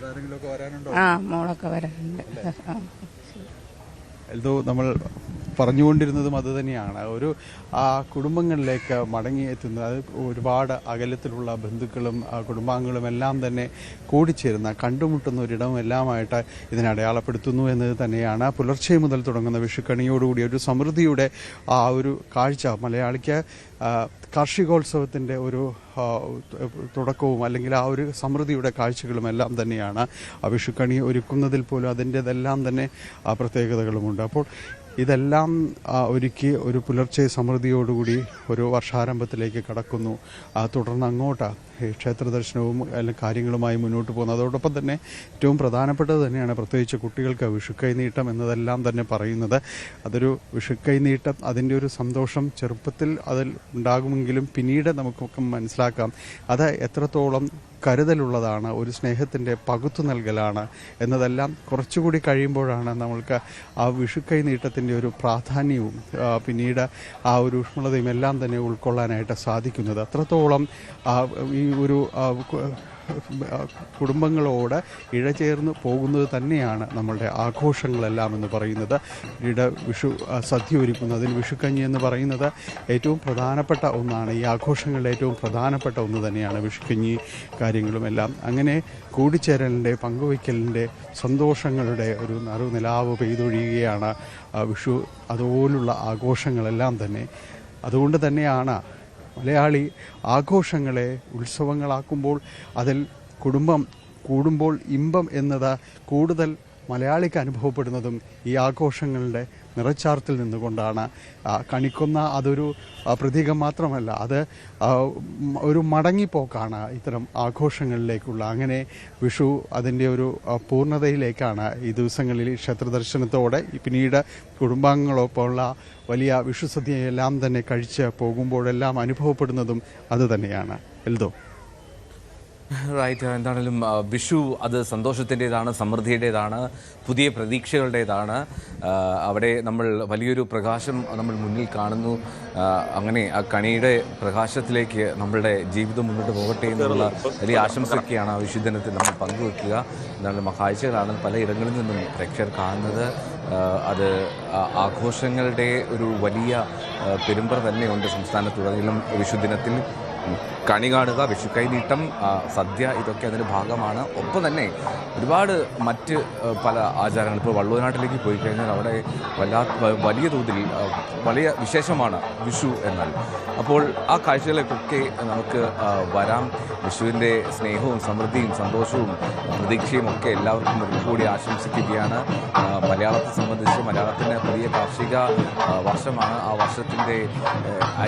ആരെങ്കിലും ഒക്കെ വരാനുണ്ടോ? മോളൊക്കെ വരാനുണ്ട്. എന്തോ നമ്മൾ പറഞ്ഞുകൊണ്ടിരുന്നതും അതുതന്നെയാണ്. ഒരു കുടുംബങ്ങളിലേക്ക് മടങ്ങിയെത്തുന്നത്, അത് ഒരുപാട് അകലത്തിലുള്ള ബന്ധുക്കളും കുടുംബാംഗങ്ങളും എല്ലാം തന്നെ കൂടിച്ചേരുന്ന കണ്ടുമുട്ടുന്ന ഒരിടം എല്ലാമായിട്ട് ഇതിനെ അടയാളപ്പെടുത്തുന്നു എന്നത് തന്നെയാണ്. പുലർച്ചെ മുതൽ തുടങ്ങുന്ന വിഷുക്കണിയോടുകൂടി ഒരു സമൃദ്ധിയുടെ ഒരു കാഴ്ച മലയാളിക്ക് കാർഷികോത്സവത്തിൻ്റെ ഒരു തുടക്കവും അല്ലെങ്കിൽ ആ ഒരു സമൃദ്ധിയുടെ കാഴ്ചകളും എല്ലാം തന്നെയാണ്. വിഷുക്കണി ഒരുക്കുന്നതിൽ പോലും അതിൻ്റെതെല്ലാം തന്നെ പ്രത്യേകതകളുമുണ്ട്. അപ്പോൾ ഇതെല്ലാം ഒരുക്കി ഒരു പുലർച്ചെ സമൃദ്ധിയോടുകൂടി ഒരു വർഷാരംഭത്തിലേക്ക് കടക്കുന്നു. തുടർന്ന് അങ്ങോട്ട് ക്ഷേത്ര ദർശനവും കാര്യങ്ങളുമായി മുന്നോട്ട് പോകുന്നു. അതോടൊപ്പം തന്നെ ഏറ്റവും പ്രധാനപ്പെട്ടത് തന്നെയാണ്, പ്രത്യേകിച്ച് കുട്ടികൾക്ക് വിഷുക്കൈ നീട്ടം എന്നതെല്ലാം തന്നെ പറയുന്നത്. അതൊരു വിഷുക്കൈ നീട്ടം, അതിൻ്റെ ഒരു സന്തോഷം ചെറുപ്പത്തിൽ അതിൽ ഉണ്ടാകുമെങ്കിലും പിന്നീട് നമുക്കൊക്കെ മനസ്സിലാക്കാം അത് എത്രത്തോളം കരുതലുള്ളതാണ്, ഒരു സ്നേഹത്തിൻ്റെ പകുത്തു നൽകലാണ് എന്നതെല്ലാം കുറച്ചുകൂടി കഴിയുമ്പോഴാണ് നമ്മൾക്ക് ആ വിഷുക്കൈ നീട്ടത്തിൻ്റെ ഒരു പ്രാധാന്യവും പിന്നീട് ആ ഒരു ഊഷ്മളതയും എല്ലാം തന്നെ ഉൾക്കൊള്ളാനായിട്ട് സാധിക്കുന്നത്. അത്രത്തോളം ഈ ഒരു കുടുംബങ്ങളോട് ഇഴചേർന്ന് പോകുന്നത് തന്നെയാണ് നമ്മളുടെ ആഘോഷങ്ങളെല്ലാം എന്ന് പറയുന്നത്. പിന്നീട് വിഷു സദ്യ ഒരുക്കുന്നതിൽ വിഷുക്കഞ്ഞി എന്ന് പറയുന്നത് ഏറ്റവും പ്രധാനപ്പെട്ട ഒന്നാണ്. ഈ ആഘോഷങ്ങളുടെ ഏറ്റവും പ്രധാനപ്പെട്ട ഒന്ന് തന്നെയാണ് വിഷുക്കഞ്ഞി കാര്യങ്ങളുമെല്ലാം. അങ്ങനെ കൂടിച്ചേരലിൻ്റെ പങ്കുവയ്ക്കലിൻ്റെ സന്തോഷങ്ങളുടെ ഒരു നറുനിലാവ് പെയ്തൊഴിയുകയാണ് വിഷു. അതുപോലുള്ള ആഘോഷങ്ങളെല്ലാം തന്നെ. അതുകൊണ്ട് തന്നെയാണ് മലയാളി ആഘോഷങ്ങളെ ഉത്സവങ്ങളാക്കുമ്പോൾ അതിൽ കുടുംബം കൂടുമ്പോൾ ഇമ്പം എന്നത് കൂടുതൽ മലയാളിക്ക് അനുഭവപ്പെടുന്നതും ഈ ആഘോഷങ്ങളുടെ നിറച്ചാർത്തിൽ നിന്നുകൊണ്ടാണ്. കണിക്കൊന്ന അതൊരു പ്രതീകം മാത്രമല്ല, അത് ഒരു മടങ്ങിപ്പോക്കാണ് ഇത്തരം ആഘോഷങ്ങളിലേക്കുള്ള. അങ്ങനെ വിഷു അതിൻ്റെ ഒരു പൂർണ്ണതയിലേക്കാണ് ഈ ദിവസങ്ങളിൽ ക്ഷേത്രദർശനത്തോടെ പിന്നീട് കുടുംബാംഗങ്ങളൊപ്പമുള്ള വലിയ വിഷുസദ്യയെല്ലാം തന്നെ കഴിച്ച് പോകുമ്പോഴെല്ലാം അനുഭവപ്പെടുന്നതും അതുതന്നെയാണ്. എൽദോ? റൈറ്റ്. എന്താണെങ്കിലും വിഷു അത് സന്തോഷത്തിൻ്റെതാണ്, സമൃദ്ധിയുടേതാണ്, പുതിയ പ്രതീക്ഷകളുടേതാണ്. അവിടെ നമ്മൾ വലിയൊരു പ്രകാശം നമ്മൾ മുന്നിൽ കാണുന്നു. അങ്ങനെ ആ കണിയുടെ പ്രകാശത്തിലേക്ക് നമ്മളുടെ ജീവിതം മുന്നോട്ട് പോകട്ടെ എന്നുള്ള വലിയ ആശംസയൊക്കെയാണ് ആ വിഷുദിനത്തിൽ നമ്മൾ പങ്കുവെക്കുക. എന്താണ് കാഴ്ചകളാണ് പലയിടങ്ങളിൽ നിന്നും പ്രേക്ഷകർ കാണുന്നത്. അത് ആഘോഷങ്ങളുടെ ഒരു വലിയ പെരുമ്പറ തന്നെയുണ്ട് സംസ്ഥാനത്തുടനീളം വിഷുദിനത്തിൽ. കണി കാണുക, വിഷു കൈനീട്ടം, സദ്യ, ഇതൊക്കെ അതിൻ്റെ ഭാഗമാണ്. ഒപ്പം തന്നെ ഒരുപാട് മറ്റ് പല ആചാരങ്ങൾ. ഇപ്പോൾ വള്ളുവനാട്ടിലേക്ക് പോയി കഴിഞ്ഞാൽ അവിടെ വലിയ തോതിൽ വലിയ വിശേഷമാണ് വിഷു എന്നാൽ. അപ്പോൾ ആ കാഴ്ചകളിലേക്കൊക്കെ നമുക്ക് വരാം. വിഷുവിൻ്റെ സ്നേഹവും സമൃദ്ധിയും സന്തോഷവും പ്രതീക്ഷയും ഒക്കെ എല്ലാവർക്കും ഒരിക്കൽ കൂടി ആശംസിക്കുകയാണ്. മലയാളത്തെ സംബന്ധിച്ച് മലയാളത്തിൻ്റെ പുതിയ കാർഷിക വർഷമാണ്. ആ വർഷത്തിൻ്റെ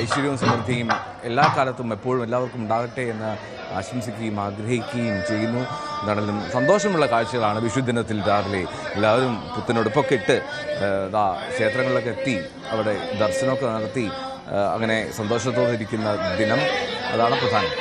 ഐശ്വര്യവും സമൃദ്ധിയും എല്ലാ കാലത്തും എപ്പോഴും എല്ലാവർക്കും ഉണ്ടാകട്ടെ എന്ന് ആശംസിക്കുകയും ആഗ്രഹിക്കുകയും ചെയ്യുന്നു. എന്താണെങ്കിലും സന്തോഷമുള്ള കാഴ്ചകളാണ്. വിഷുദിനത്തിൽ രാവിലെ എല്ലാവരും പുത്തനുടുപ്പൊക്കെ ഇട്ട് ക്ഷേത്രങ്ങളിലൊക്കെ എത്തി അവിടെ ദർശനമൊക്കെ നടത്തി അങ്ങനെ സന്തോഷത്തോടെ ഇരിക്കുന്ന ദിനം, അതാണ് പ്രധാനം.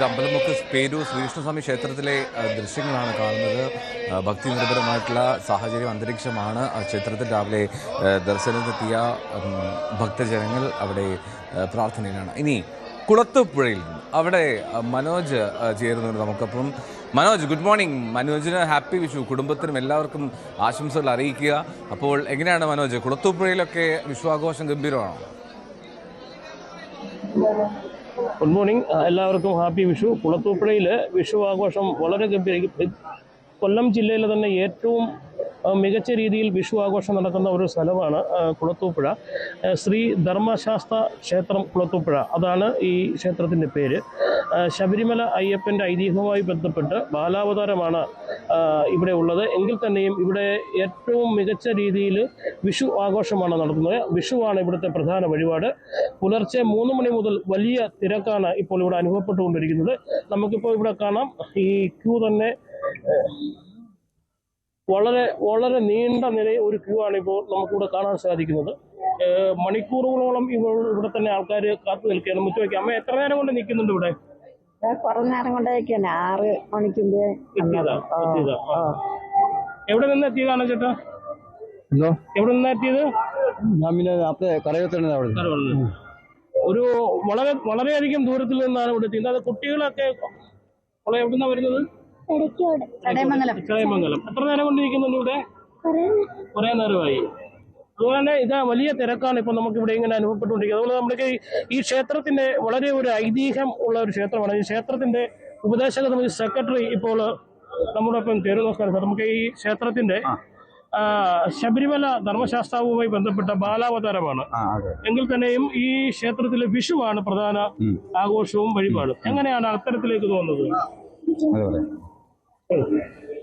അമ്പലമുക്ക് പേരൂർ ശ്രീകൃഷ്ണസ്വാമി ക്ഷേത്രത്തിലെ ദൃശ്യങ്ങളാണ് കാണുന്നത്. ഭക്തി നിർഭരമായിട്ടുള്ള സാഹചര്യം, അന്തരീക്ഷമാണ്. ക്ഷേത്രത്തിൽ രാവിലെ ദർശനത്തിനെത്തിയ ഭക്തജനങ്ങൾ അവിടെ പ്രാർത്ഥനയിലാണ്. ഇനി കുളത്തൂപ്പുഴയിൽ അവിടെ മനോജ് ചേരുന്നുണ്ട് നമുക്കപ്പം. Manoj, good morning. മനോജിന് ഹാപ്പി വിഷു, കുടുംബത്തിനും എല്ലാവർക്കും ആശംസകൾ അറിയിക്കുക. അപ്പോൾ എങ്ങനെയാണ് മനോജ്, കുളത്തൂപ്പുഴയിലൊക്കെ വിഷു ആഘോഷം ഗംഭീരമാണോ? ഗുഡ് മോർണിംഗ്, എല്ലാവർക്കും ഹാപ്പി വിഷു. കുളത്തൂപ്പുഴയിൽ വിഷു ആഘോഷം വളരെ ഗംഭീരം. കൊല്ലം ജില്ലയിലെ തന്നെ ഏറ്റവും മികച്ച രീതിയിൽ വിഷു ആഘോഷം നടക്കുന്ന ഒരു സ്ഥലമാണ് കുളത്തൂപ്പുഴ. ശ്രീ ധർമ്മശാസ്ത്ര ക്ഷേത്രം കുളത്തൂപ്പുഴ, അതാണ് ഈ ക്ഷേത്രത്തിൻ്റെ പേര്. ശബരിമല അയ്യപ്പൻ്റെ ഐതിഹ്യവുമായി ബന്ധപ്പെട്ട് ബാലാവതാരമാണ് ഇവിടെ ഉള്ളത്. എങ്കിൽ തന്നെയും ഇവിടെ ഏറ്റവും മികച്ച രീതിയിൽ വിഷു ആഘോഷമാണ് നടത്തുന്നത്. വിഷുവാണ് ഇവിടുത്തെ പ്രധാന വഴിപാട്. പുലർച്ചെ 3 മണി മുതൽ വലിയ തിരക്കാണ് ഇപ്പോൾ ഇവിടെ അനുഭവപ്പെട്ടുകൊണ്ടിരിക്കുന്നത്. നമുക്കിപ്പോൾ ഇവിടെ കാണാം, ഈ ക്യൂ തന്നെ വളരെ നീണ്ട ഒരു ക്യൂ ആണ് ഇപ്പോൾ നമുക്കിവിടെ കാണാൻ സാധിക്കുന്നത്. മണിക്കൂറുകളോളം ഇവിടെ തന്നെ ആൾക്കാർ കാത്തു നിൽക്കുകയാണ്. മുറ്റുവയ്ക്ക് അമ്മ എത്ര നേരം കൊണ്ട് നിൽക്കുന്നുണ്ട് ഇവിടെ? കുറേ നേരം കൊണ്ടേക്കാണ്, 6 മണിക്കുമ്പോ എവിടെ നിന്ന് എത്തിയതാണ് ചേട്ടാ? എവിടെ നിന്ന് എത്തിയത്? ഒരു വളരെയധികം ദൂരത്തിൽ നിന്നാണ് ഇവിടെ എത്തിയത്. അത് കുട്ടികളൊക്കെ എവിടെ നിന്നാണ് വരുന്നത്? ചടയമംഗലം. എത്ര നേരം കൊണ്ടിരിക്കുന്നുണ്ട് ഇവിടെ? കുറെ നേരമായി. അതുപോലെ തന്നെ ഇതാ വലിയ തിരക്കാണ് ഇപ്പോൾ നമുക്ക് ഇവിടെ ഇങ്ങനെ അനുഭവപ്പെട്ടുകൊണ്ടിരിക്കുന്നത്. അതുപോലെ നമ്മുടെ ഈ ക്ഷേത്രത്തിന്റെ വളരെ ഒരു ഐതിഹ്യം ഉള്ള ഒരു ക്ഷേത്രമാണ്. ഈ ക്ഷേത്രത്തിന്റെ ഉപദേശക സമിതി സെക്രട്ടറി ഇപ്പോൾ നമ്മളൊപ്പം ചേരുന്ന നമസ്കാരം സാർ. നമുക്ക് ഈ ക്ഷേത്രത്തിന്റെ ശബരിമല ധർമ്മശാസ്താവുമായി ബന്ധപ്പെട്ട ബാലാവതാരമാണ്. എങ്കിൽ തന്നെയും ഈ ക്ഷേത്രത്തിലെ വിഷുവാണ് പ്രധാന ആഘോഷവും വഴിപാടും. എങ്ങനെയാണ് അത്തരത്തിലേക്ക് തോന്നുന്നത്?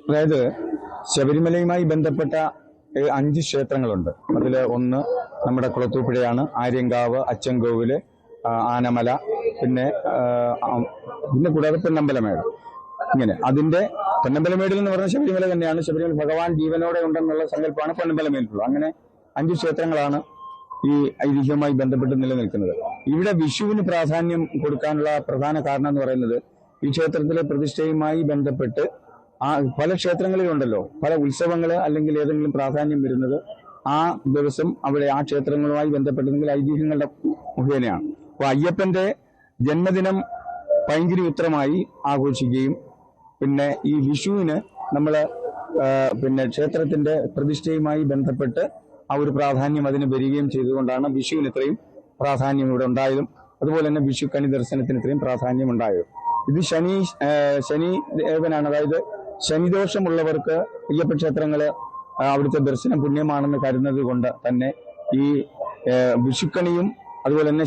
അതായത് ശബരിമലയുമായി ബന്ധപ്പെട്ട 5 ക്ഷേത്രങ്ങളുണ്ട്. അതിൽ ഒന്ന് നമ്മുടെ കുളത്തൂപ്പുഴയാണ്, ആര്യങ്കാവ്, അച്ചൻകോവില്, ആനമല, പിന്നെ കൂടാതെ പൊന്നമ്പലമേട്. ഇങ്ങനെ അതിന്റെ പൊന്നമ്പലമേടിൽ എന്ന് പറഞ്ഞ ശബരിമല തന്നെയാണ്. ശബരിമല ഭഗവാൻ ജീവനോടെ ഉണ്ടെന്നുള്ള സങ്കല്പമാണ് പൊന്നമ്പലമേടിലുള്ളത്. അങ്ങനെ 5 ക്ഷേത്രങ്ങളാണ് ഈ ഐതിഹ്യവുമായി ബന്ധപ്പെട്ട് നിലനിൽക്കുന്നത്. ഇവിടെ വിഷുവിന് പ്രാധാന്യം കൊടുക്കാനുള്ള പ്രധാന കാരണം എന്ന് പറയുന്നത് ഈ ക്ഷേത്രത്തിലെ പ്രതിഷ്ഠയുമായി ബന്ധപ്പെട്ട് പല ക്ഷേത്രങ്ങളിലുണ്ടല്ലോ പല ഉത്സവങ്ങൾ അല്ലെങ്കിൽ ഏതെങ്കിലും പ്രാധാന്യം വരുന്നത് ആ ദിവസം അവിടെ ആ ക്ഷേത്രങ്ങളുമായി ബന്ധപ്പെട്ടെങ്കിൽ ഐതിഹ്യങ്ങളുടെ മുഖേനയാണ്. അപ്പോൾ അയ്യപ്പന്റെ ജന്മദിനം പൈങ്കിരി ഉത്രമായി ആഘോഷിക്കുകയും പിന്നെ ഈ വിഷുവിന് നമ്മൾ പിന്നെ ക്ഷേത്രത്തിന്റെ പ്രതിഷ്ഠയുമായി ബന്ധപ്പെട്ട് ആ ഒരു പ്രാധാന്യം അതിന് വരികയും ചെയ്തുകൊണ്ടാണ് വിഷുവിന് ഇത്രയും പ്രാധാന്യം ഇവിടെ ഉണ്ടായതും അതുപോലെ തന്നെ വിഷു കണി ദർശനത്തിന് ഇത്രയും പ്രാധാന്യം ഉണ്ടായത്. ഇത് ശനി ദേവനാണ്, അതായത് ശനിദോഷമുള്ളവർക്ക് അയ്യപ്പ ക്ഷേത്രങ്ങള് അവിടുത്തെ ദർശനം പുണ്യമാണെന്ന് കരുതുന്നത് കൊണ്ട് തന്നെ ഈ വിഷുക്കണിയും അതുപോലെ തന്നെ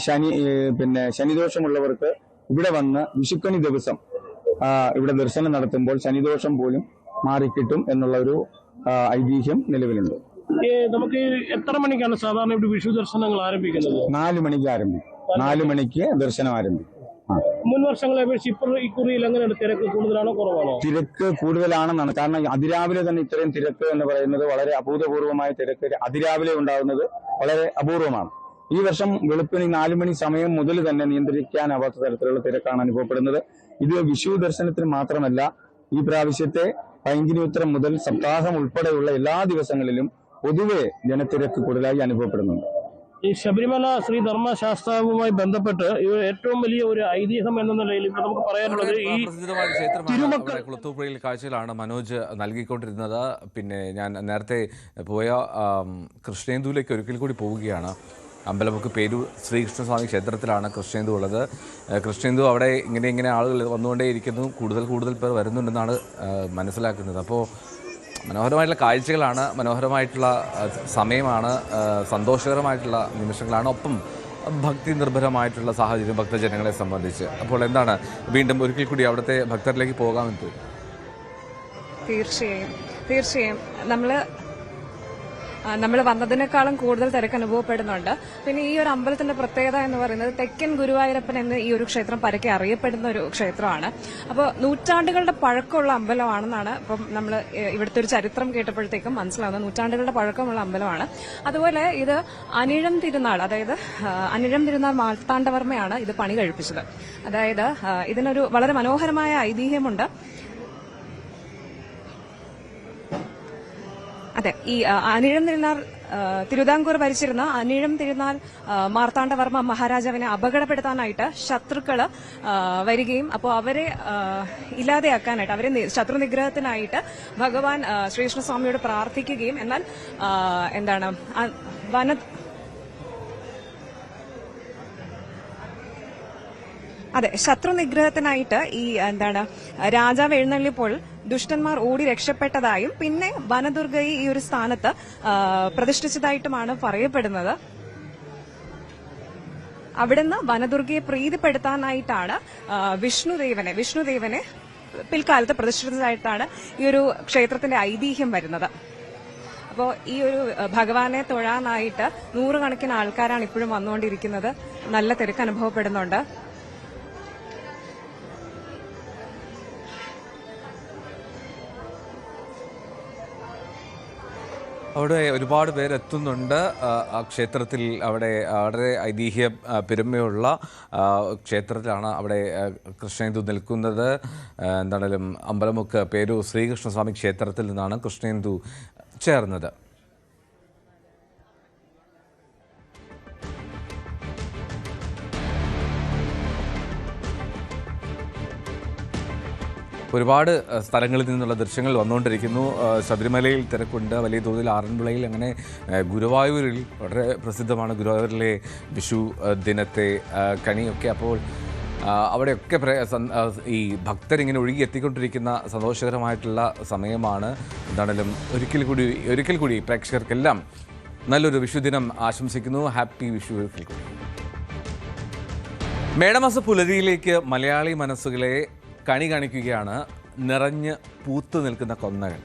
ശനിദോഷമുള്ളവർക്ക് ഇവിടെ വന്ന് വിഷുക്കണി ദിവസം ഇവിടെ ദർശനം നടത്തുമ്പോൾ ശനിദോഷം പോലും മാറിക്കിട്ടും എന്നുള്ള ഒരു ഐതിഹ്യം നിലവിലുണ്ട്. നമുക്ക് എത്ര മണിക്കാണ് സാധാരണ ഇവിടെ വിഷു ദർശനങ്ങൾ ആരംഭിക്കുന്നത്? 4 മണിക്ക് ആരംഭിക്കും. 4 മണിക്ക് ദർശനം ആരംഭിക്കും. മുൻ വർഷങ്ങളെ അപേക്ഷിച്ച് ഇക്കുറിയിൽ എങ്ങനെയാണ്? തിരക്ക് കൂടുതലാണോ കുറവാണോ? തിരക്ക് കൂടുതലാണെന്നാണ്. കാരണം അതിരാവിലെ തന്നെ ഇത്രയും തിരക്ക് എന്ന് പറയുന്നത് വളരെ അഭൂതപൂർവമായ തിരക്ക് അതിരാവിലെ ഉണ്ടാകുന്നത് വളരെ അപൂർവമാണ്. ഈ വർഷം വെളുപ്പിന് 4 മണി സമയം മുതൽ തന്നെ നിയന്ത്രിക്കാനാവാത്ത തരത്തിലുള്ള തിരക്കാണ് അനുഭവപ്പെടുന്നത്. ഇത് വിഷു ദർശനത്തിന് മാത്രമല്ല, ഈ പ്രാവശ്യത്തെ പൈങ്കിനി ഉത്രം മുതൽ സപ്താഹം ഉൾപ്പെടെയുള്ള എല്ലാ ദിവസങ്ങളിലും പൊതുവെ ജനത്തിരക്ക് കൂടുതലായി അനുഭവപ്പെടുന്നുണ്ട്. ഈ ശബരിമല ശ്രീ ധർമ്മശാസ്ത്രവുമായി ബന്ധപ്പെട്ട് ഏറ്റവും വലിയ ഒരു ഐതിഹ്യം എന്ന നിലയിൽ നമുക്ക് പറയാനുള്ളത് ഈ പ്രസിദ്ധമായ ക്ഷേത്രമാണ്. കുളത്തൂപ്പുഴയിൽ കാഴ്ചകളാണ് മനോജ് നൽകിക്കൊണ്ടിരുന്നത്. പിന്നെ ഞാൻ നേരത്തെ പോയ കൃഷ്ണേന്ദുവിലേക്ക് ഒരിക്കൽ കൂടി പോവുകയാണ്. അമ്പലമുക്ക് പേരൂർ ശ്രീകൃഷ്ണസ്വാമി ക്ഷേത്രത്തിലാണ് കൃഷ്ണേന്ദു ഉള്ളത്. കൃഷ്ണേന്ദു അവിടെ ഇങ്ങനെ ആളുകൾ വന്നുകൊണ്ടേയിരിക്കുന്നു, കൂടുതൽ പേർ വരുന്നുണ്ടെന്നാണ് മനസ്സിലാക്കുന്നത്. അപ്പോൾ മനോഹരമായിട്ടുള്ള കാഴ്ചകളാണ്, മനോഹരമായിട്ടുള്ള സമയമാണ്, സന്തോഷകരമായിട്ടുള്ള നിമിഷങ്ങളാണ്, ഒപ്പം ഭക്തി നിർഭരമായിട്ടുള്ള സാഹചര്യം ഭക്തജനങ്ങളെ സംബന്ധിച്ച്. അപ്പോൾ എന്താണ് വീണ്ടും ഒരിക്കൽ കൂടി അവിടുത്തെ ഭക്തരിലേക്ക് പോകാമെന്ന് തോന്നുന്നു? തീർച്ചയായും നമ്മൾ വന്നതിനേക്കാളും കൂടുതൽ തിരക്ക് അനുഭവപ്പെടുന്നുണ്ട്. പിന്നെ ഈ ഒരു അമ്പലത്തിന്റെ പ്രത്യേകത എന്ന് പറയുന്നത് തെക്കൻ ഗുരുവായൂരപ്പൻ എന്ന് ഈ ഒരു ക്ഷേത്രം പരക്കെ അറിയപ്പെടുന്ന ഒരു ക്ഷേത്രമാണ്. അപ്പോൾ നൂറ്റാണ്ടുകളുടെ പഴക്കമുള്ള അമ്പലമാണെന്നാണ് ഇപ്പം നമ്മൾ ഇവിടുത്തെ ഒരു ചരിത്രം കേട്ടപ്പോഴത്തേക്കും മനസ്സിലാവുന്നത്. നൂറ്റാണ്ടുകളുടെ പഴക്കമുള്ള അമ്പലമാണ്. അതുപോലെ ഇത് അനിഴം തിരുനാൾ മാർത്താണ്ഡവർമ്മയാണ് ഇത് പണി കഴിപ്പിച്ചത്. അതായത് ഇതിനൊരു വളരെ മനോഹരമായ ഐതിഹ്യമുണ്ട്. അതെ, ഈ അനിഴം തിരുനാൾ തിരുവിതാംകൂർ ഭരിച്ചിരുന്ന അനിഴം തിരുനാൾ മാർത്താണ്ഡവർമ്മ മഹാരാജാവിനെ അപകടപ്പെടുത്താനായിട്ട് ശത്രുക്കള് വരികയും അപ്പോൾ അവരെ ഇല്ലാതെയാക്കാനായിട്ട്, അവരെ ശത്രുനിഗ്രഹത്തിനായിട്ട് ഭഗവാൻ ശ്രീകൃഷ്ണസ്വാമിയോട് പ്രാർത്ഥിക്കുകയും എന്നാൽ ശത്രുനിഗ്രഹത്തിനായിട്ട് ഈ രാജാവ് എഴുന്നള്ളിയപ്പോൾ ദുഷ്ടന്മാർ ഓടി രക്ഷപ്പെട്ടതായും പിന്നെ വനദുർഗയെ ഈ ഒരു സ്ഥാനത്ത് പ്രതിഷ്ഠിച്ചതായിട്ടുമാണ് പറയപ്പെടുന്നത്. അവിടുന്ന് വനദുർഗയെ പ്രീതിപ്പെടുത്താനായിട്ടാണ് വിഷ്ണുദേവനെ പിൽക്കാലത്ത് പ്രതിഷ്ഠിച്ചതായിട്ടാണ് ഈ ഒരു ക്ഷേത്രത്തിന്റെ ഐതിഹ്യം വരുന്നത്. അപ്പോൾ ഈ ഒരു ഭഗവാനെ തൊഴാനായിട്ട് 100 കണക്കിന് ആൾക്കാരാണ് ഇപ്പോഴും വന്നുകൊണ്ടിരിക്കുന്നത്. നല്ല തിരക്ക് അനുഭവപ്പെടുന്നുണ്ട്. അവിടെ ഒരുപാട് പേരെത്തുന്നുണ്ട്. ആ ക്ഷേത്രത്തിൽ അവിടെ വളരെ ഐതിഹ്യ പെരുമയുള്ള ക്ഷേത്രത്തിലാണ് അവിടെ കൃഷ്ണേന്ദു നിൽക്കുന്നത്. എന്താണെങ്കിലും അമ്പലമുക്ക് പേരൂർ ശ്രീകൃഷ്ണസ്വാമി ക്ഷേത്രത്തിൽ നിന്നാണ് കൃഷ്ണേന്ദു ചേർന്നത്. ഒരുപാട് സ്ഥലങ്ങളിൽ നിന്നുള്ള ദൃശ്യങ്ങൾ വന്നുകൊണ്ടിരിക്കുന്നു. ശബരിമലയിൽ തിരക്കുണ്ട്, വലിയ തോതിൽ ആറന്മുളയിൽ, അങ്ങനെ ഗുരുവായൂരിൽ വളരെ പ്രസിദ്ധമാണ് ഗുരുവായൂരിലെ വിഷു ദിനത്തെ കണിയൊക്കെ. അപ്പോൾ അവിടെയൊക്കെ ഈ ഭക്തരിങ്ങനെ ഒഴുകി എത്തിക്കൊണ്ടിരിക്കുന്ന സന്തോഷകരമായിട്ടുള്ള സമയമാണ്. എന്താണെങ്കിലും ഒരിക്കൽ കൂടി പ്രേക്ഷകർക്കെല്ലാം നല്ലൊരു വിഷുദിനം ആശംസിക്കുന്നു. ഹാപ്പി വിഷു ഒരിക്കൽ കൂടി. മേടമാസ പുലരിയിലേക്ക് മലയാളി മനസ്സുകളെ കണി കാണിക്കുകയാണ് നിറഞ്ഞ് പൂത്തു നിൽക്കുന്ന കൊന്നകൾ.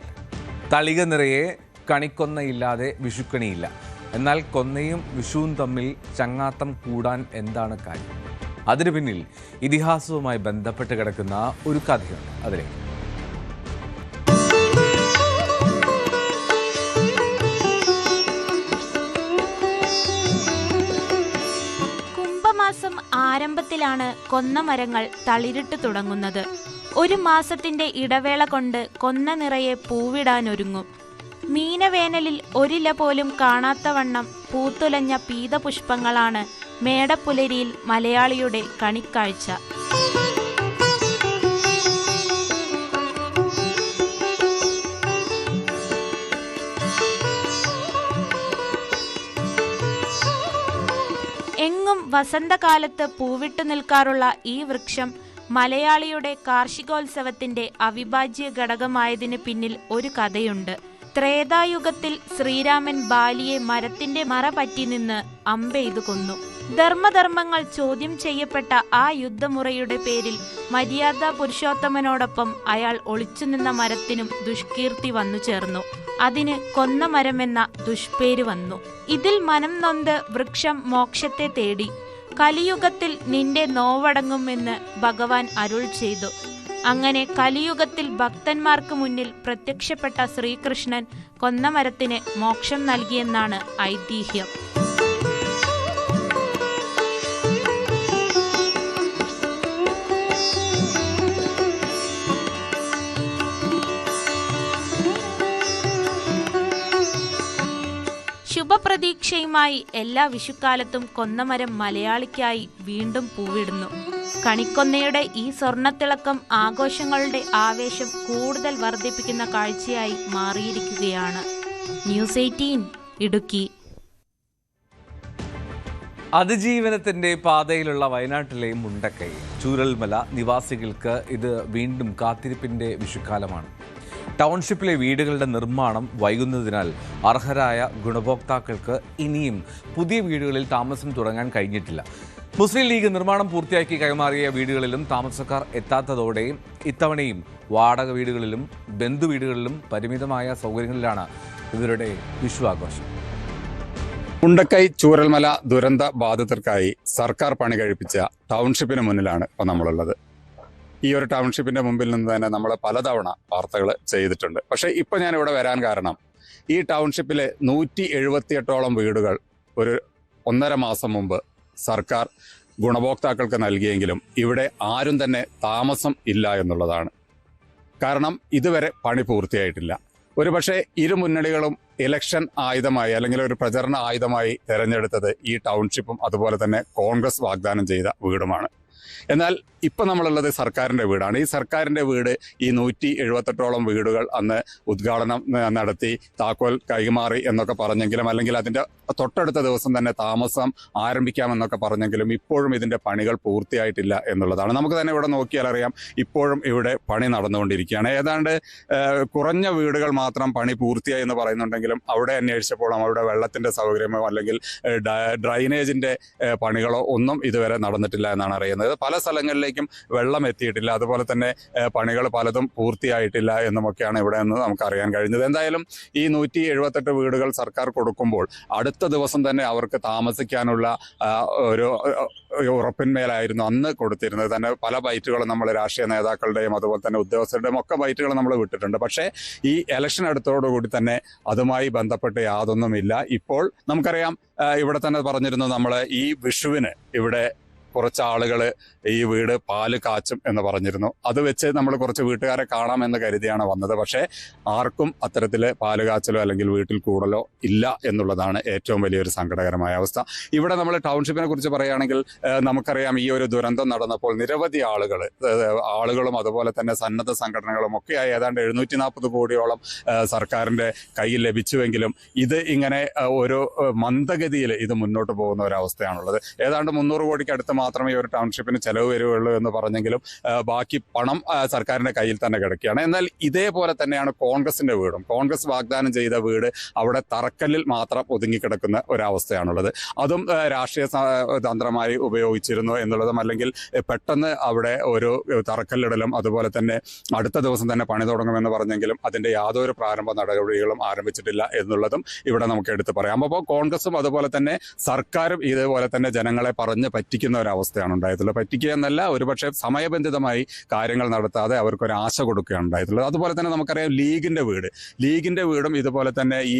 തളിക നിറയെ കണിക്കൊന്നയില്ലാതെ വിഷുക്കണിയില്ല. എന്നാൽ കൊന്നയും വിഷുവും തമ്മിൽ ചങ്ങാത്തം കൂടാൻ എന്താണ് കാര്യം? അതിനു പിന്നിൽ ഇതിഹാസവുമായി ബന്ധപ്പെട്ട് കിടക്കുന്ന ഒരു കഥയുണ്ട്. അതിലേക്ക് മാസം ആരംഭത്തിലാണ് കൊന്നമരങ്ങൾ തളിരിട്ട് തുടങ്ങുന്നത്. 1 മാസത്തിന്റെ ഇടവേള കൊണ്ട് കൊന്ന നിറയെ പൂവിടാനൊരുങ്ങും. മീനവേനലിൽ ഒരില പോലും കാണാത്തവണ്ണം പൂത്തുലഞ്ഞ പീതപുഷ്പങ്ങളാണ് മേടപ്പുലരിയിൽ മലയാളിയുടെ കണിക്കാഴ്ച. എങ്ങും വസന്തകാലത്ത് പൂവിട്ടു നിൽക്കാറുള്ള ഈ വൃക്ഷം മലയാളിയുടെ കാർഷികോത്സവത്തിന്റെ അവിഭാജ്യ ഘടകമായതിന് പിന്നിൽ ഒരു കഥയുണ്ട്. ത്രേതായുഗത്തിൽ ശ്രീരാമൻ ബാലിയെ മരത്തിന്റെ മറ പറ്റി നിന്ന് അമ്പെയ്തു കൊന്നു. ധർമ്മധർമ്മങ്ങൾ ചോദ്യം ചെയ്യപ്പെട്ട ആ യുദ്ധമുറയുടെ പേരിൽ മര്യാദ പുരുഷോത്തമനോടൊപ്പം അയാൾ ഒളിച്ചുനിന്ന മരത്തിനും ദുഷ്കീർത്തി വന്നു ചേർന്നു. അതിന് കൊന്ന മരമെന്ന ദുഷ്പേര് വന്നു. ഇതിൽ മനം നൊന്ത് വൃക്ഷം മോക്ഷത്തെ തേടി. കലിയുഗത്തിൽ നിന്റെ നോവടങ്ങുമെന്ന് ഭഗവാൻ അരുൾ ചെയ്തു. അങ്ങനെ കലിയുഗത്തിൽ ഭക്തന്മാർക്ക് മുന്നിൽ പ്രത്യക്ഷപ്പെട്ട ശ്രീകൃഷ്ണൻ കൊന്ന മരത്തിന് മോക്ഷം നൽകിയെന്നാണ് ഐതിഹ്യം. ശുഭപ്രതീക്ഷയുമായി എല്ലാ വിഷുക്കാലത്തും കൊന്നമരം മലയാളിക്കായി വീണ്ടും പൂവിടുന്നു. കണിക്കൊന്നയുടെ ഈ സ്വർണ്ണത്തിളക്കം ആഘോഷങ്ങളുടെ ആവേശം കൂടുതൽ വർദ്ധിപ്പിക്കുന്ന കാഴ്ചയായി മാറിയിരിക്കുകയാണ്. ന്യൂസ് 18 ഇടുക്കി. അതിജീവനത്തിന്റെ പാതയിലുള്ള വയനാട്ടിലെ മുണ്ടക്കൈ ചൂരൽമല നിവാസികൾക്ക് ഇത് വീണ്ടും കാത്തിരിപ്പിന്റെ വിഷുക്കാലമാണ്. ടൗൺഷിപ്പിലെ വീടുകളുടെ നിർമ്മാണം വൈകുന്നതിനാൽ അർഹരായ ഗുണഭോക്താക്കൾക്ക് ഇനിയും പുതിയ വീടുകളിൽ താമസം തുടങ്ങാൻ കഴിഞ്ഞിട്ടില്ല. മുസ്ലിം ലീഗ് നിർമ്മാണം പൂർത്തിയാക്കി കൈമാറിയ വീടുകളിലും താമസക്കാർ എത്താത്തതോടെ ഇത്തവണയും വാടക വീടുകളിലും ബന്ധുവീടുകളിലും പരിമിതമായ സൗകര്യങ്ങളിലാണ് ഇവരുടെ വിഷു ആഘോഷം. മുണ്ടക്കൈ ചൂരൽമല ദുരന്ത ബാധിതർക്കായി സർക്കാർ പണി കഴിപ്പിച്ച ടൗൺഷിപ്പിന് മുന്നിലാണ് ഇപ്പോൾ നമ്മളുള്ളത്. ഈ ഒരു ടൗൺഷിപ്പിന്റെ മുമ്പിൽ നിന്ന് തന്നെ നമ്മൾ പലതവണ വാർത്തകൾ ചെയ്തിട്ടുണ്ട്. പക്ഷേ ഇപ്പോൾ ഞാൻ ഇവിടെ വരാൻ കാരണം ഈ ടൗൺഷിപ്പിലെ 178ഓളം വീടുകൾ ഒരു 1.5 മാസം മുമ്പ് സർക്കാർ ഗുണഭോക്താക്കൾക്ക് നൽകിയെങ്കിലും ഇവിടെ ആരും തന്നെ താമസം ഇല്ല എന്നുള്ളതാണ്. കാരണം ഇതുവരെ പണി പൂർത്തിയായിട്ടില്ല. ഒരുപക്ഷെ ഇരു മുന്നണികളും ഇലക്ഷൻ ആയുധമായി അല്ലെങ്കിൽ ഒരു പ്രചരണ ആയുധമായി തിരഞ്ഞെടുത്തത് ഈ ടൗൺഷിപ്പും അതുപോലെ തന്നെ കോൺഗ്രസ് വാഗ്ദാനം ചെയ്ത വീടുമാണ്. എന്നാൽ ഇപ്പം നമ്മളുള്ളത് സർക്കാരിൻ്റെ വീടാണ്. ഈ സർക്കാരിൻ്റെ വീട് ഈ 178ഓളം വീടുകൾ അന്ന് ഉദ്ഘാടനം നടത്തി താക്കോൽ കൈമാറി എന്നൊക്കെ പറഞ്ഞെങ്കിലും അല്ലെങ്കിൽ അതിൻ്റെ തൊട്ടടുത്ത ദിവസം തന്നെ താമസം ആരംഭിക്കാമെന്നൊക്കെ പറഞ്ഞെങ്കിലും ഇപ്പോഴും ഇതിൻ്റെ പണികൾ പൂർത്തിയായിട്ടില്ല എന്നുള്ളതാണ്. നമുക്ക് തന്നെ ഇവിടെ നോക്കിയാൽ അറിയാം, ഇപ്പോഴും ഇവിടെ പണി നടന്നുകൊണ്ടിരിക്കുകയാണ്. ഏതാണ്ട് കുറഞ്ഞ വീടുകൾ മാത്രം പണി പൂർത്തിയായി എന്ന് പറയുന്നുണ്ടെങ്കിലും അവിടെ അന്വേഷിച്ചപ്പോൾ അവിടെ വെള്ളത്തിൻ്റെ സൗകര്യമോ അല്ലെങ്കിൽ ഡ്രൈനേജിൻ്റെ പണികളോ ഒന്നും ഇതുവരെ നടന്നിട്ടില്ല എന്നാണ് അറിയുന്നത്. പല സ്ഥലങ്ങളിലേക്കും വെള്ളം എത്തിയിട്ടില്ല, അതുപോലെ തന്നെ പണികൾ പലതും പൂർത്തിയായിട്ടില്ല എന്നുമൊക്കെയാണ് ഇവിടെ നിന്ന് നമുക്ക് അറിയാൻ കഴിഞ്ഞത്. എന്തായാലും ഈ 178 വീടുകൾ സർക്കാർ കൊടുക്കുമ്പോൾ അടുത്ത ദിവസം തന്നെ അവർക്ക് താമസിക്കാനുള്ള ഒരു ഉറപ്പിന്മേലായിരുന്നു അന്ന് കൊടുത്തിരുന്നത്. തന്നെ പല ബൈറ്റുകളും നമ്മൾ രാഷ്ട്രീയ നേതാക്കളുടെയും അതുപോലെ തന്നെ ഉദ്യോഗസ്ഥരുടെയും ഒക്കെ ബൈറ്റുകൾ നമ്മൾ വിട്ടിട്ടുണ്ട്. പക്ഷേ ഈ ഇലക്ഷൻ അടുത്തോടുകൂടി തന്നെ അതുമായി ബന്ധപ്പെട്ട് യാതൊന്നുമില്ല. ഇപ്പോൾ നമുക്കറിയാം, ഇവിടെ തന്നെ പറഞ്ഞിരുന്നു നമ്മൾ ഈ വിഷുവിന് ഇവിടെ കുറച്ച് ആളുകൾ ഈ വീട് പാല് കാച്ചും എന്ന് പറഞ്ഞിരുന്നു. അത് വെച്ച് നമ്മൾ കുറച്ച് വീട്ടുകാരെ കാണാമെന്ന് കരുതിയാണ് വന്നത്. പക്ഷേ ആർക്കും അത്തരത്തിൽ പാല് കാച്ചലോ അല്ലെങ്കിൽ വീട്ടിൽ കൂടലോ ഇല്ല എന്നുള്ളതാണ് ഏറ്റവും വലിയൊരു സങ്കടകരമായ അവസ്ഥ. ഇവിടെ നമ്മൾ ടൗൺഷിപ്പിനെ കുറിച്ച് പറയുകയാണെങ്കിൽ നമുക്കറിയാം, ഈ ഒരു ദുരന്തം നടന്നപ്പോൾ നിരവധി ആളുകളും അതുപോലെ തന്നെ സന്നദ്ധ സംഘടനകളും ഒക്കെയായി ഏതാണ്ട് 740 കോടിയോളം സർക്കാരിൻ്റെ കയ്യിൽ ലഭിച്ചുവെങ്കിലും ഇത് ഇങ്ങനെ ഒരു മന്ദഗതിയിൽ ഇത് മുന്നോട്ട് പോകുന്ന ഒരവസ്ഥയാണുള്ളത്. ഏതാണ്ട് 300 കോടിക്ക് അടുത്ത് മാത്രമേ ഈ ഒരു ടൗൺഷിപ്പിന് ചെലവ് വരുവുള്ളൂ എന്ന് പറഞ്ഞെങ്കിലും ബാക്കി പണം സർക്കാരിന്റെ കയ്യിൽ തന്നെ കിടക്കുകയാണ്. എന്നാൽ ഇതേപോലെ തന്നെയാണ് കോൺഗ്രസിന്റെ വീടും. കോൺഗ്രസ് വാഗ്ദാനം ചെയ്ത വീട് അവിടെ തറക്കല്ലിൽ മാത്രം ഒതുങ്ങിക്കിടക്കുന്ന ഒരവസ്ഥയാണുള്ളത്. അതും രാഷ്ട്രീയ തന്ത്രമായി ഉപയോഗിച്ചിരുന്നു എന്നുള്ളതും അല്ലെങ്കിൽ പെട്ടെന്ന് അവിടെ ഒരു തറക്കല്ലിടലും അതുപോലെ തന്നെ അടുത്ത ദിവസം തന്നെ പണി തുടങ്ങുമെന്ന് പറഞ്ഞെങ്കിലും അതിന്റെ യാതൊരു പ്രാരംഭ നടപടികളും ആരംഭിച്ചിട്ടില്ല എന്നുള്ളതും ഇവിടെ നമുക്ക് എടുത്തു പറയാം. അപ്പോൾ കോൺഗ്രസും അതുപോലെ തന്നെ സർക്കാരും ഇതേപോലെ തന്നെ ജനങ്ങളെ പറഞ്ഞ് പറ്റിക്കുന്ന ഒരവസ്ഥയാണ് ഉണ്ടായിട്ടുള്ളത്. പറ്റിക്കുക എന്നല്ല, ഒരുപക്ഷെ സമയബന്ധിതമായി കാര്യങ്ങൾ നടത്താതെ അവർക്കൊരു ആശ കൊടുക്കുകയാണ് ഉണ്ടായിട്ടുള്ളത്. അതുപോലെ തന്നെ നമുക്കറിയാം ലീഗിന്റെ വീടും ഇതുപോലെ തന്നെ ഈ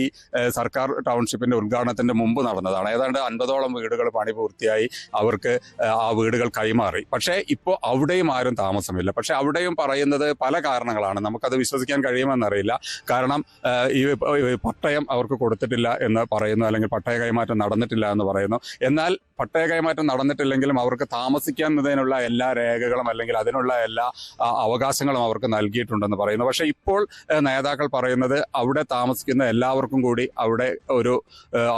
സർക്കാർ ടൗൺഷിപ്പിന്റെ ഉദ്ഘാടനത്തിന്റെ മുമ്പ് നടന്നതാണ്. ഏതാണ്ട് 50ഓളം വീടുകൾ പണി പൂർത്തിയായി അവർക്ക് ആ വീടുകൾ കൈമാറി. പക്ഷേ ഇപ്പോൾ അവിടെയും ആരും താമസമില്ല. പക്ഷെ അവിടെയും പറയുന്നത് പല കാരണങ്ങളാണ്. നമുക്കത് വിശ്വസിക്കാൻ കഴിയുമെന്നറിയില്ല. കാരണം ഈ പട്ടയം അവർക്ക് കൊടുത്തിട്ടില്ല എന്ന് പറയുന്നു, അല്ലെങ്കിൽ പട്ടയ കൈമാറ്റം നടന്നിട്ടില്ല എന്ന് പറയുന്നു. എന്നാൽ പട്ടയ കൈമാറ്റം നടന്നിട്ടില്ലെങ്കിലും അവർക്ക് താമസിക്കുന്നതിനുള്ള എല്ലാ രേഖകളും അല്ലെങ്കിൽ അതിനുള്ള എല്ലാ അവകാശങ്ങളും അവർക്ക് നൽകിയിട്ടുണ്ടെന്ന് പറയുന്നു. പക്ഷേ ഇപ്പോൾ നേതാക്കൾ പറയുന്നത് അവിടെ താമസിക്കുന്ന എല്ലാവർക്കും കൂടി അവിടെ ഒരു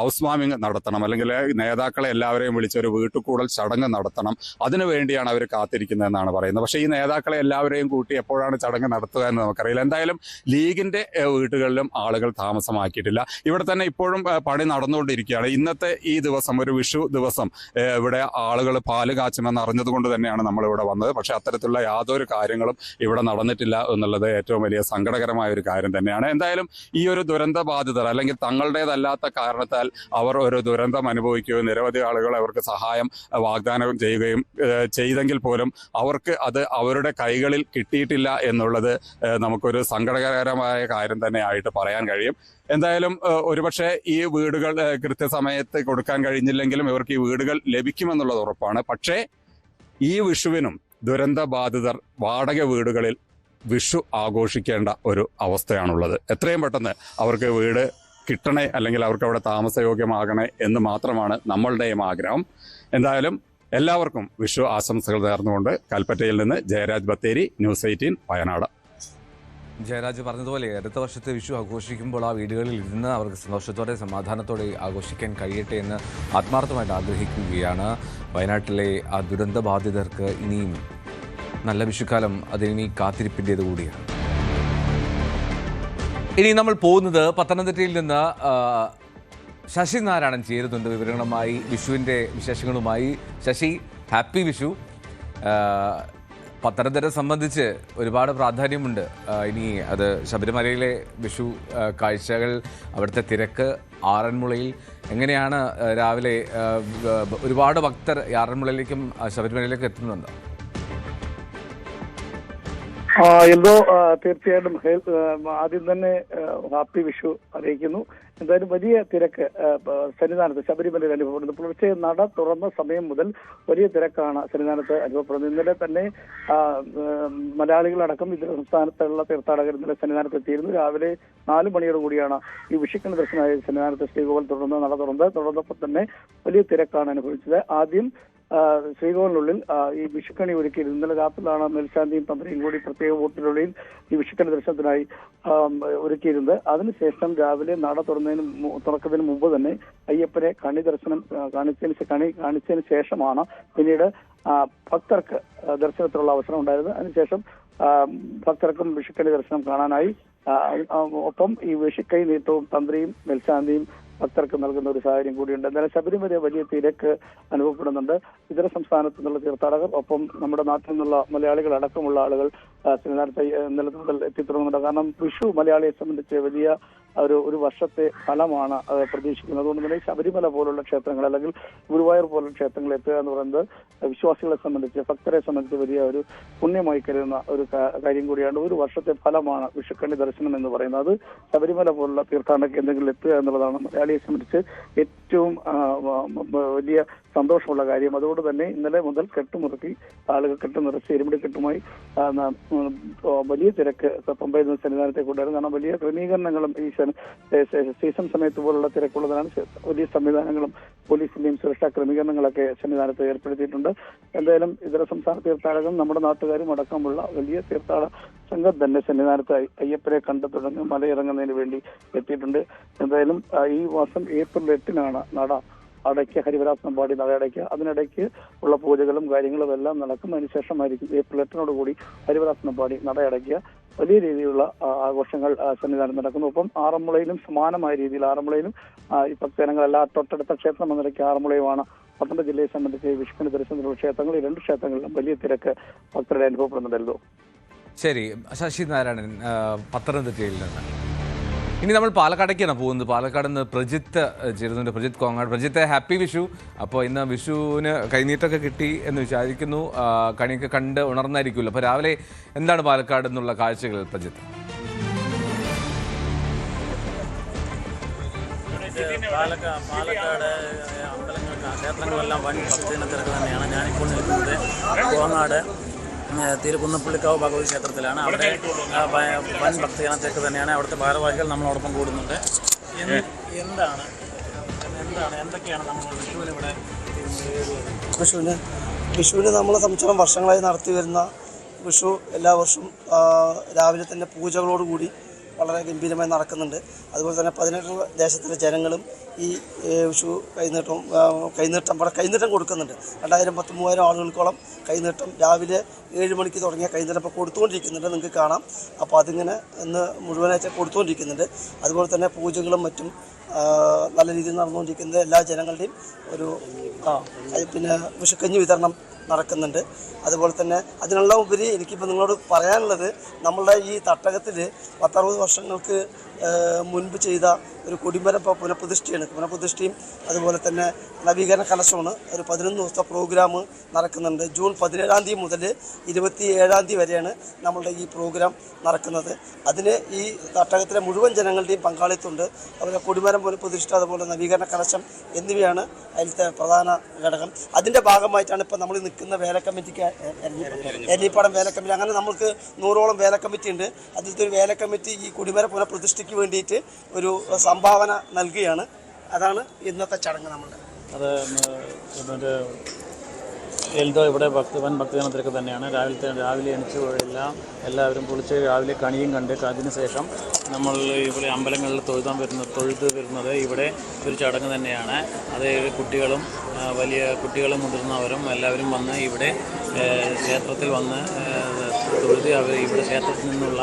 ഹൗസ് വാമിംഗ് നടത്തണം, അല്ലെങ്കിൽ നേതാക്കളെ എല്ലാവരെയും വിളിച്ചൊരു വീട്ടുകൂടൽ ചടങ്ങ് നടത്തണം. അതിനു വേണ്ടിയാണ് അവർ കാത്തിരിക്കുന്നതെന്നാണ് പറയുന്നത്. പക്ഷേ ഈ നേതാക്കളെ എല്ലാവരെയും കൂട്ടി എപ്പോഴാണ് ചടങ്ങ് നടത്തുക എന്ന് നമുക്കറിയില്ല. എന്തായാലും ലീഗിന്റെ വീടുകളിലും ആളുകൾ താമസമാക്കിയിട്ടില്ല. ഇവിടെ തന്നെ ഇപ്പോഴും പണി നടന്നുകൊണ്ടിരിക്കുകയാണ്. ഇന്നത്തെ ഈ ദിവസം, ഒരു വിഷു ദിവസം, ഇവിടെ ആളുകൾ പാല് കാച്ചുമെന്ന് അറിഞ്ഞതുകൊണ്ട് തന്നെയാണ് നമ്മളിവിടെ വന്നത്. പക്ഷെ അത്തരത്തിലുള്ള യാതൊരു കാര്യങ്ങളും ഇവിടെ നടന്നിട്ടില്ല എന്നുള്ളത് ഏറ്റവും വലിയ സങ്കടകരമായ ഒരു കാര്യം തന്നെയാണ്. എന്തായാലും ഈ ഒരു ദുരന്ത ബാധിതർ അല്ലെങ്കിൽ തങ്ങളുടേതല്ലാത്ത കാരണത്താൽ അവർ ഒരു ദുരന്തം അനുഭവിക്കുകയും നിരവധി ആളുകൾ അവർക്ക് സഹായം വാഗ്ദാനം ചെയ്യുകയും ചെയ്തെങ്കിൽ പോലും അവർക്ക് അത് അവരുടെ കൈകളിൽ കിട്ടിയിട്ടില്ല എന്നുള്ളത് നമുക്കൊരു സങ്കടകരമായ കാര്യം തന്നെ ആയിട്ട് പറയാൻ കഴിയും. എന്തായാലും ഒരുപക്ഷെ ഈ വീടുകൾ കൃത്യസമയത്ത് കൊടുക്കാൻ കഴിഞ്ഞില്ലെങ്കിലും ഇവർക്ക് ഈ വീടുകൾ ലഭിക്കുമെന്നുള്ളത് ഉറപ്പാണ്. പക്ഷേ ഈ വിഷുവിനും ദുരന്ത ബാധിതർ വാടക വീടുകളിൽ വിഷു ആഘോഷിക്കേണ്ട ഒരു അവസ്ഥയാണുള്ളത്. എത്രയും പെട്ടെന്ന് അവർക്ക് വീട് കിട്ടണേ, അല്ലെങ്കിൽ അവർക്ക് അവിടെ താമസയോഗ്യമാകണേ എന്ന് മാത്രമാണ് നമ്മളുടെയും ആഗ്രഹം. എന്തായാലും എല്ലാവർക്കും വിഷു ആശംസകൾ നേർന്നുകൊണ്ട് കൽപ്പറ്റയിൽ നിന്ന് ജയരാജ് ബത്തേരി, ന്യൂസ് 18 വയനാട്. ജയരാജ് പറഞ്ഞതുപോലെ അടുത്ത വർഷത്തെ വിഷു ആഘോഷിക്കുമ്പോൾ ആ വീടുകളിൽ ഇരുന്ന് അവർക്ക് സന്തോഷത്തോടെ സമാധാനത്തോടെ ആഘോഷിക്കാൻ കഴിയട്ടെ എന്ന് ആത്മാർത്ഥമായിട്ട് ആഗ്രഹിക്കുകയാണ്. വയനാട്ടിലെ ആ ദുരന്ത ബാധിതർക്ക് ഇനിയും നല്ല വിഷുക്കാലം അതിനി കാത്തിരിപ്പിൻ്റേത് കൂടിയാണ്. ഇനി നമ്മൾ പോകുന്നത് പത്തനംതിട്ടയിൽ നിന്ന് ശശി നാരായണൻ ചേരുന്നുണ്ട് വിവരങ്ങളുമായി, വിഷുവിൻ്റെ വിശേഷങ്ങളുമായി. ശശി, ഹാപ്പി വിഷു. പത്തനംതിട്ട സംബന്ധിച്ച് ഒരുപാട് പ്രാധാന്യമുണ്ട്. ഇനി അത് ശബരിമലയിലെ വിഷു കാഴ്ചകൾ, അവിടുത്തെ തിരക്ക്, ആറന്മുളയിൽ എങ്ങനെയാണ് രാവിലെ ഒരുപാട് ഭക്തർ ആറന്മുളയിലേക്കും ശബരിമലയിലേക്കും എത്തുന്നുണ്ട്? എന്തോ തീർച്ചയായിട്ടും ആദ്യം തന്നെ ഹാപ്പി വിഷു അറിയിക്കുന്നു. എന്തായാലും വലിയ തിരക്ക് സന്നിധാനത്ത് ശബരിമലയിൽ അനുഭവപ്പെടുന്നു. പുലർച്ചെ നട തുറന്ന സമയം മുതൽ വലിയ തിരക്കാണ് സന്നിധാനത്ത് അനുഭവപ്പെടുന്നത്. ഇന്നലെ തന്നെ മലയാളികളടക്കം ഇതര സംസ്ഥാനത്തുള്ള തീർത്ഥാടകർ ഇന്നലെ സന്നിധാനത്ത് എത്തിയിരുന്നു. രാവിലെ 4 മണിയോട് കൂടിയാണ് ഈ വിഷുക്കണി ദർശനമായി സന്നിധാനത്ത് ശ്രീകോവിൽ നട തുറന്നപ്പോൾ തന്നെ വലിയ തിരക്കാണ് അനുഭവിച്ചത്. ആദ്യം ശ്രീകോവിലിനുള്ളിൽ ഈ വിഷുക്കണി ഒരുക്കിയിരുന്നു. ഇന്നലെ രാത്രിയിലാണ് മേൽശാന്തിയും തന്ത്രിയും കൂടി പ്രത്യേക ബോട്ടിനുള്ളിൽ ഈ വിഷുക്കണി ദർശനത്തിനായി ഒരുക്കിയിരുന്നത്. അതിനുശേഷം രാവിലെ നട തുറക്കുന്നതിന് മുമ്പ് തന്നെ അയ്യപ്പനെ കണി ദർശനം കാണിച്ചതിന് ശേഷമാണ് പിന്നീട് ഭക്തർക്ക് ദർശനത്തിനുള്ള അവസരം ഉണ്ടായത്. അതിനുശേഷം ഭക്തർക്കും വിഷുക്കണി ദർശനം കാണാനായി ഒപ്പം ഈ വിഷുക്കൈ നീട്ടവും തന്ത്രിയും മേൽശാന്തിയും ഭക്തർക്ക് നൽകുന്ന ഒരു സാഹചര്യം കൂടിയുണ്ട്. എന്നാലും ശബരിമല വലിയ തിരക്ക് അനുഭവപ്പെടുന്നുണ്ട്. ഇതര സംസ്ഥാനത്തു നിന്നുള്ള തീർത്ഥാടകർ, ഒപ്പം നമ്മുടെ നാട്ടിൽ നിന്നുള്ള മലയാളികൾ അടക്കമുള്ള ആളുകൾ സന്നിധാനത്ത് ഇന്നലെ മുതൽ എത്തിത്തുടങ്ങുന്നുണ്ട്. കാരണം വിഷു മലയാളിയെ സംബന്ധിച്ച് വലിയ ഒരു വർഷത്തെ ഫലമാണ് പ്രതീക്ഷിക്കുന്നത്. അതുകൊണ്ട് തന്നെ ശബരിമല പോലുള്ള ക്ഷേത്രങ്ങൾ അല്ലെങ്കിൽ ഗുരുവായൂർ പോലുള്ള ക്ഷേത്രങ്ങൾ എത്തുക എന്ന് പറയുന്നത് വിശ്വാസികളെ സംബന്ധിച്ച്, ഭക്തരെ സംബന്ധിച്ച് വലിയ ഒരു പുണ്യമായി കരുതുന്ന ഒരു കാര്യം കൂടിയാണ്. ഒരു വർഷത്തെ ഫലമാണ് വിഷുക്കണി ദർശനം എന്ന് പറയുന്നത്. അത് ശബരിമല പോലുള്ള തീർത്ഥാടന കേന്ദ്രങ്ങളിൽ എത്തുക എന്നുള്ളതാണ് മലയാളിയെ സംബന്ധിച്ച് ഏറ്റവും വലിയ സന്തോഷമുള്ള കാര്യം. അതുകൊണ്ട് തന്നെ ഇന്നലെ മുതൽ കെട്ടുമുറുക്കി ആളുകൾ കെട്ടുനിറച്ച് എരുമിടി കെട്ടുമായി വലിയ തിരക്ക് പമ്പയിൽ നിന്ന് സന്നിധാനത്തേക്ക് ഉണ്ടായിരുന്നു. കാരണം വലിയ ക്രമീകരണങ്ങളും ഈ സീസൺ സമയത്ത് പോലുള്ള തിരക്കുള്ളതാണ്. വലിയ സംവിധാനങ്ങളും പോലീസിന്റെയും സുരക്ഷാ ക്രമീകരണങ്ങളൊക്കെ സന്നിധാനത്ത് ഏർപ്പെടുത്തിയിട്ടുണ്ട്. എന്തായാലും ഇതര സംസ്ഥാന തീർത്ഥാടകരും നമ്മുടെ നാട്ടുകാരും അടക്കമുള്ള വലിയ തീർത്ഥാടക സംഘം തന്നെ സന്നിധാനത്ത് അയ്യപ്പനെ കണ്ടു തുടങ്ങി മലയിറങ്ങുന്നതിന് വേണ്ടി എത്തിയിട്ടുണ്ട്. എന്തായാലും ഈ മാസം ഏപ്രിൽ 8-നാണ് നട അടയ്ക്ക്, ഹരിവരാസനമ്പാടി നട അടയ്ക്കുക. അതിനിടയ്ക്ക് ഉള്ള പൂജകളും കാര്യങ്ങളും എല്ലാം നടക്കും. അതിനുശേഷമായിരിക്കും ഏപ്രിൽ 8-നോടുകൂടി ഹരിവരാസനമ്പാടി നട അടയ്ക്കുക. വലിയ രീതിയിലുള്ള ആഘോഷങ്ങൾ സന്നിധാനം നടക്കുന്നു. ഒപ്പം ആറന്മുളയിലും സമാനമായ രീതിയിൽ ആറന്മുളയിലും ഈ ഭക്തജനങ്ങളെല്ലാം തൊട്ടടുത്ത ക്ഷേത്രം എന്ന നിലയ്ക്ക് ആറന്മുളയുമാണ് പത്തനംതിട്ട ജില്ലയെ സംബന്ധിച്ച് വിഷുക്കണി ദർശനത്തിലുള്ള ക്ഷേത്രങ്ങൾ. ഈ 2 ക്ഷേത്രങ്ങളിലും വലിയ തിരക്ക് ഭക്തരുടെ അനുഭവപ്പെടുന്നുണ്ടല്ലോ. ശരി, ശശി നാരായണൻ പത്തനംതിട്ടയിൽ നിന്ന്. ഇനി നമ്മൾ പാലക്കാടേക്കാണ് പോകുന്നത്. പാലക്കാട് നിന്ന് പ്രജിത്ത് ചേരുന്നുണ്ട്. പ്രജിത്ത് കോങ്ങാട്. പ്രജിത്ത്, ഹാപ്പി വിഷു. അപ്പോൾ ഇന്ന് വിഷുവിന് കൈനീട്ടൊക്കെ കിട്ടി എന്ന് വിചാരിക്കുന്നു. കണിയൊക്കെ കണ്ട് ഉണർന്നായിരിക്കുമല്ലോ. അപ്പോൾ രാവിലെ എന്താണ് പാലക്കാട് നിന്നുള്ള കാഴ്ചകൾ പ്രജിത്ത്? പാലക്കാട് അമ്പലങ്ങൾ ക്ഷേത്രങ്ങളെല്ലാം വൻ ഭക്തജന തിരക്ക് തന്നെയാണ്. ഞാനിപ്പോൾ നിൽക്കുന്നത് കോങ്ങാട് തിരുകുന്നപ്പള്ളിക്കാവ് ഭഗവതി ക്ഷേത്രത്തിലാണ്. അവിടെ വൻ ഭക്തജന തിരക്ക് തന്നെയാണ്. അവിടുത്തെ ഭാരവാഹികൾ നമ്മളോടൊപ്പം കൂടുന്നുണ്ട്. എന്തൊക്കെയാണ് നമ്മൾ വിഷുവിന് നമ്മളെ സംബന്ധിച്ചിടത്തോളം വർഷങ്ങളായി നടത്തി വരുന്ന വിഷു എല്ലാ വർഷവും രാവിലെ തന്നെ പൂജകളോടുകൂടി വളരെ ഗംഭീരമായി നടക്കുന്നുണ്ട്. അതുപോലെ തന്നെ 18 ദേശത്തിലെ ജനങ്ങളും ഈ വിഷു കൈനീട്ടം കൊടുക്കുന്നുണ്ട്. 2000-3000 ആളുകൾക്കോളം കൈനീട്ടം രാവിലെ 7 മണിക്ക് തുടങ്ങിയ കൈനീട്ടം ഇപ്പോൾ കൊടുത്തുകൊണ്ടിരിക്കുന്നുണ്ട്. നിങ്ങൾക്ക് കാണാം. അപ്പോൾ അതിങ്ങനെ ഇന്ന് മുഴുവനായിട്ട് കൊടുത്തുകൊണ്ടിരിക്കുന്നുണ്ട്. അതുപോലെ തന്നെ പൂജകളും മറ്റും നല്ല രീതിയിൽ നടന്നുകൊണ്ടിരിക്കുന്നത്. എല്ലാ ജനങ്ങളുടെയും ഒരു പിന്നെ വിഷുക്കഞ്ഞി വിതരണം നടക്കുന്നുണ്ട്. അതുപോലെ തന്നെ അതിനുള്ള ഉപരി എനിക്കിപ്പോൾ നിങ്ങളോട് പറയാനുള്ളത്, നമ്മളുടെ ഈ തട്ടകത്തിൽ 10-60 വർഷങ്ങൾക്ക് മുൻപ് ചെയ്ത ഒരു കൊടിമരം ഇപ്പോൾ പുനഃപ്രതിഷ്ഠയും അതുപോലെ തന്നെ നവീകരണ കലശമാണ്. ഒരു 11 ദിവസത്തെ പ്രോഗ്രാം നടക്കുന്നുണ്ട്. ജൂൺ 17 തീയതി മുതൽ 27 തീയതി വരെയാണ് നമ്മളുടെ ഈ പ്രോഗ്രാം നടക്കുന്നത്. അതിന് ഈ തട്ടകത്തിലെ മുഴുവൻ ജനങ്ങളുടെയും പങ്കാളിത്തമുണ്ട്. അതുപോലെ കൊടിമരം പുനഃപ്രതിഷ്ഠ, അതുപോലെ നവീകരണ കലശം എന്നിവയാണ് അതിലത്തെ പ്രധാന ഘടകം. അതിൻ്റെ ഭാഗമായിട്ടാണ് ഇപ്പോൾ നമ്മൾ നിൽക്കുന്ന വേല കമ്മിറ്റിക്ക് എല്ലിപ്പാടം വേല കമ്മിറ്റി. അങ്ങനെ നമുക്ക് 100ഓളം വേല കമ്മിറ്റി ഉണ്ട്. അതിലത്തെ ഒരു വേല കമ്മിറ്റി ഈ കൊടിമര പുനഃപ്രതിഷ്ഠയ്ക്ക് വേണ്ടിയിട്ട് ഒരു സംഭാവന നൽകുകയാണ്. അതാണ് ഇന്നത്തെ ചടങ്ങ് നമ്മളുടെ. അത് എൽദോ ഇവിടെ വൻ ഭക്തജന തിരക്ക് തന്നെയാണ്. രാവിലെ എണിച്ച് എല്ലാവരും കുളിച്ച് രാവിലെ കണിയും കണ്ട് അതിനുശേഷം നമ്മൾ ഇവിടെ അമ്പലങ്ങളിൽ തൊഴുത് വരുന്നത് ഇവിടെ ഒരു ചടങ്ങ് തന്നെയാണ്. അത് കുട്ടികളും വലിയ കുട്ടികളും മുതിർന്നവരും എല്ലാവരും വന്ന് ഇവിടെ ക്ഷേത്രത്തിൽ വന്ന് തൊഴുത് ഇവിടെ ക്ഷേത്രത്തിൽ നിന്നുള്ള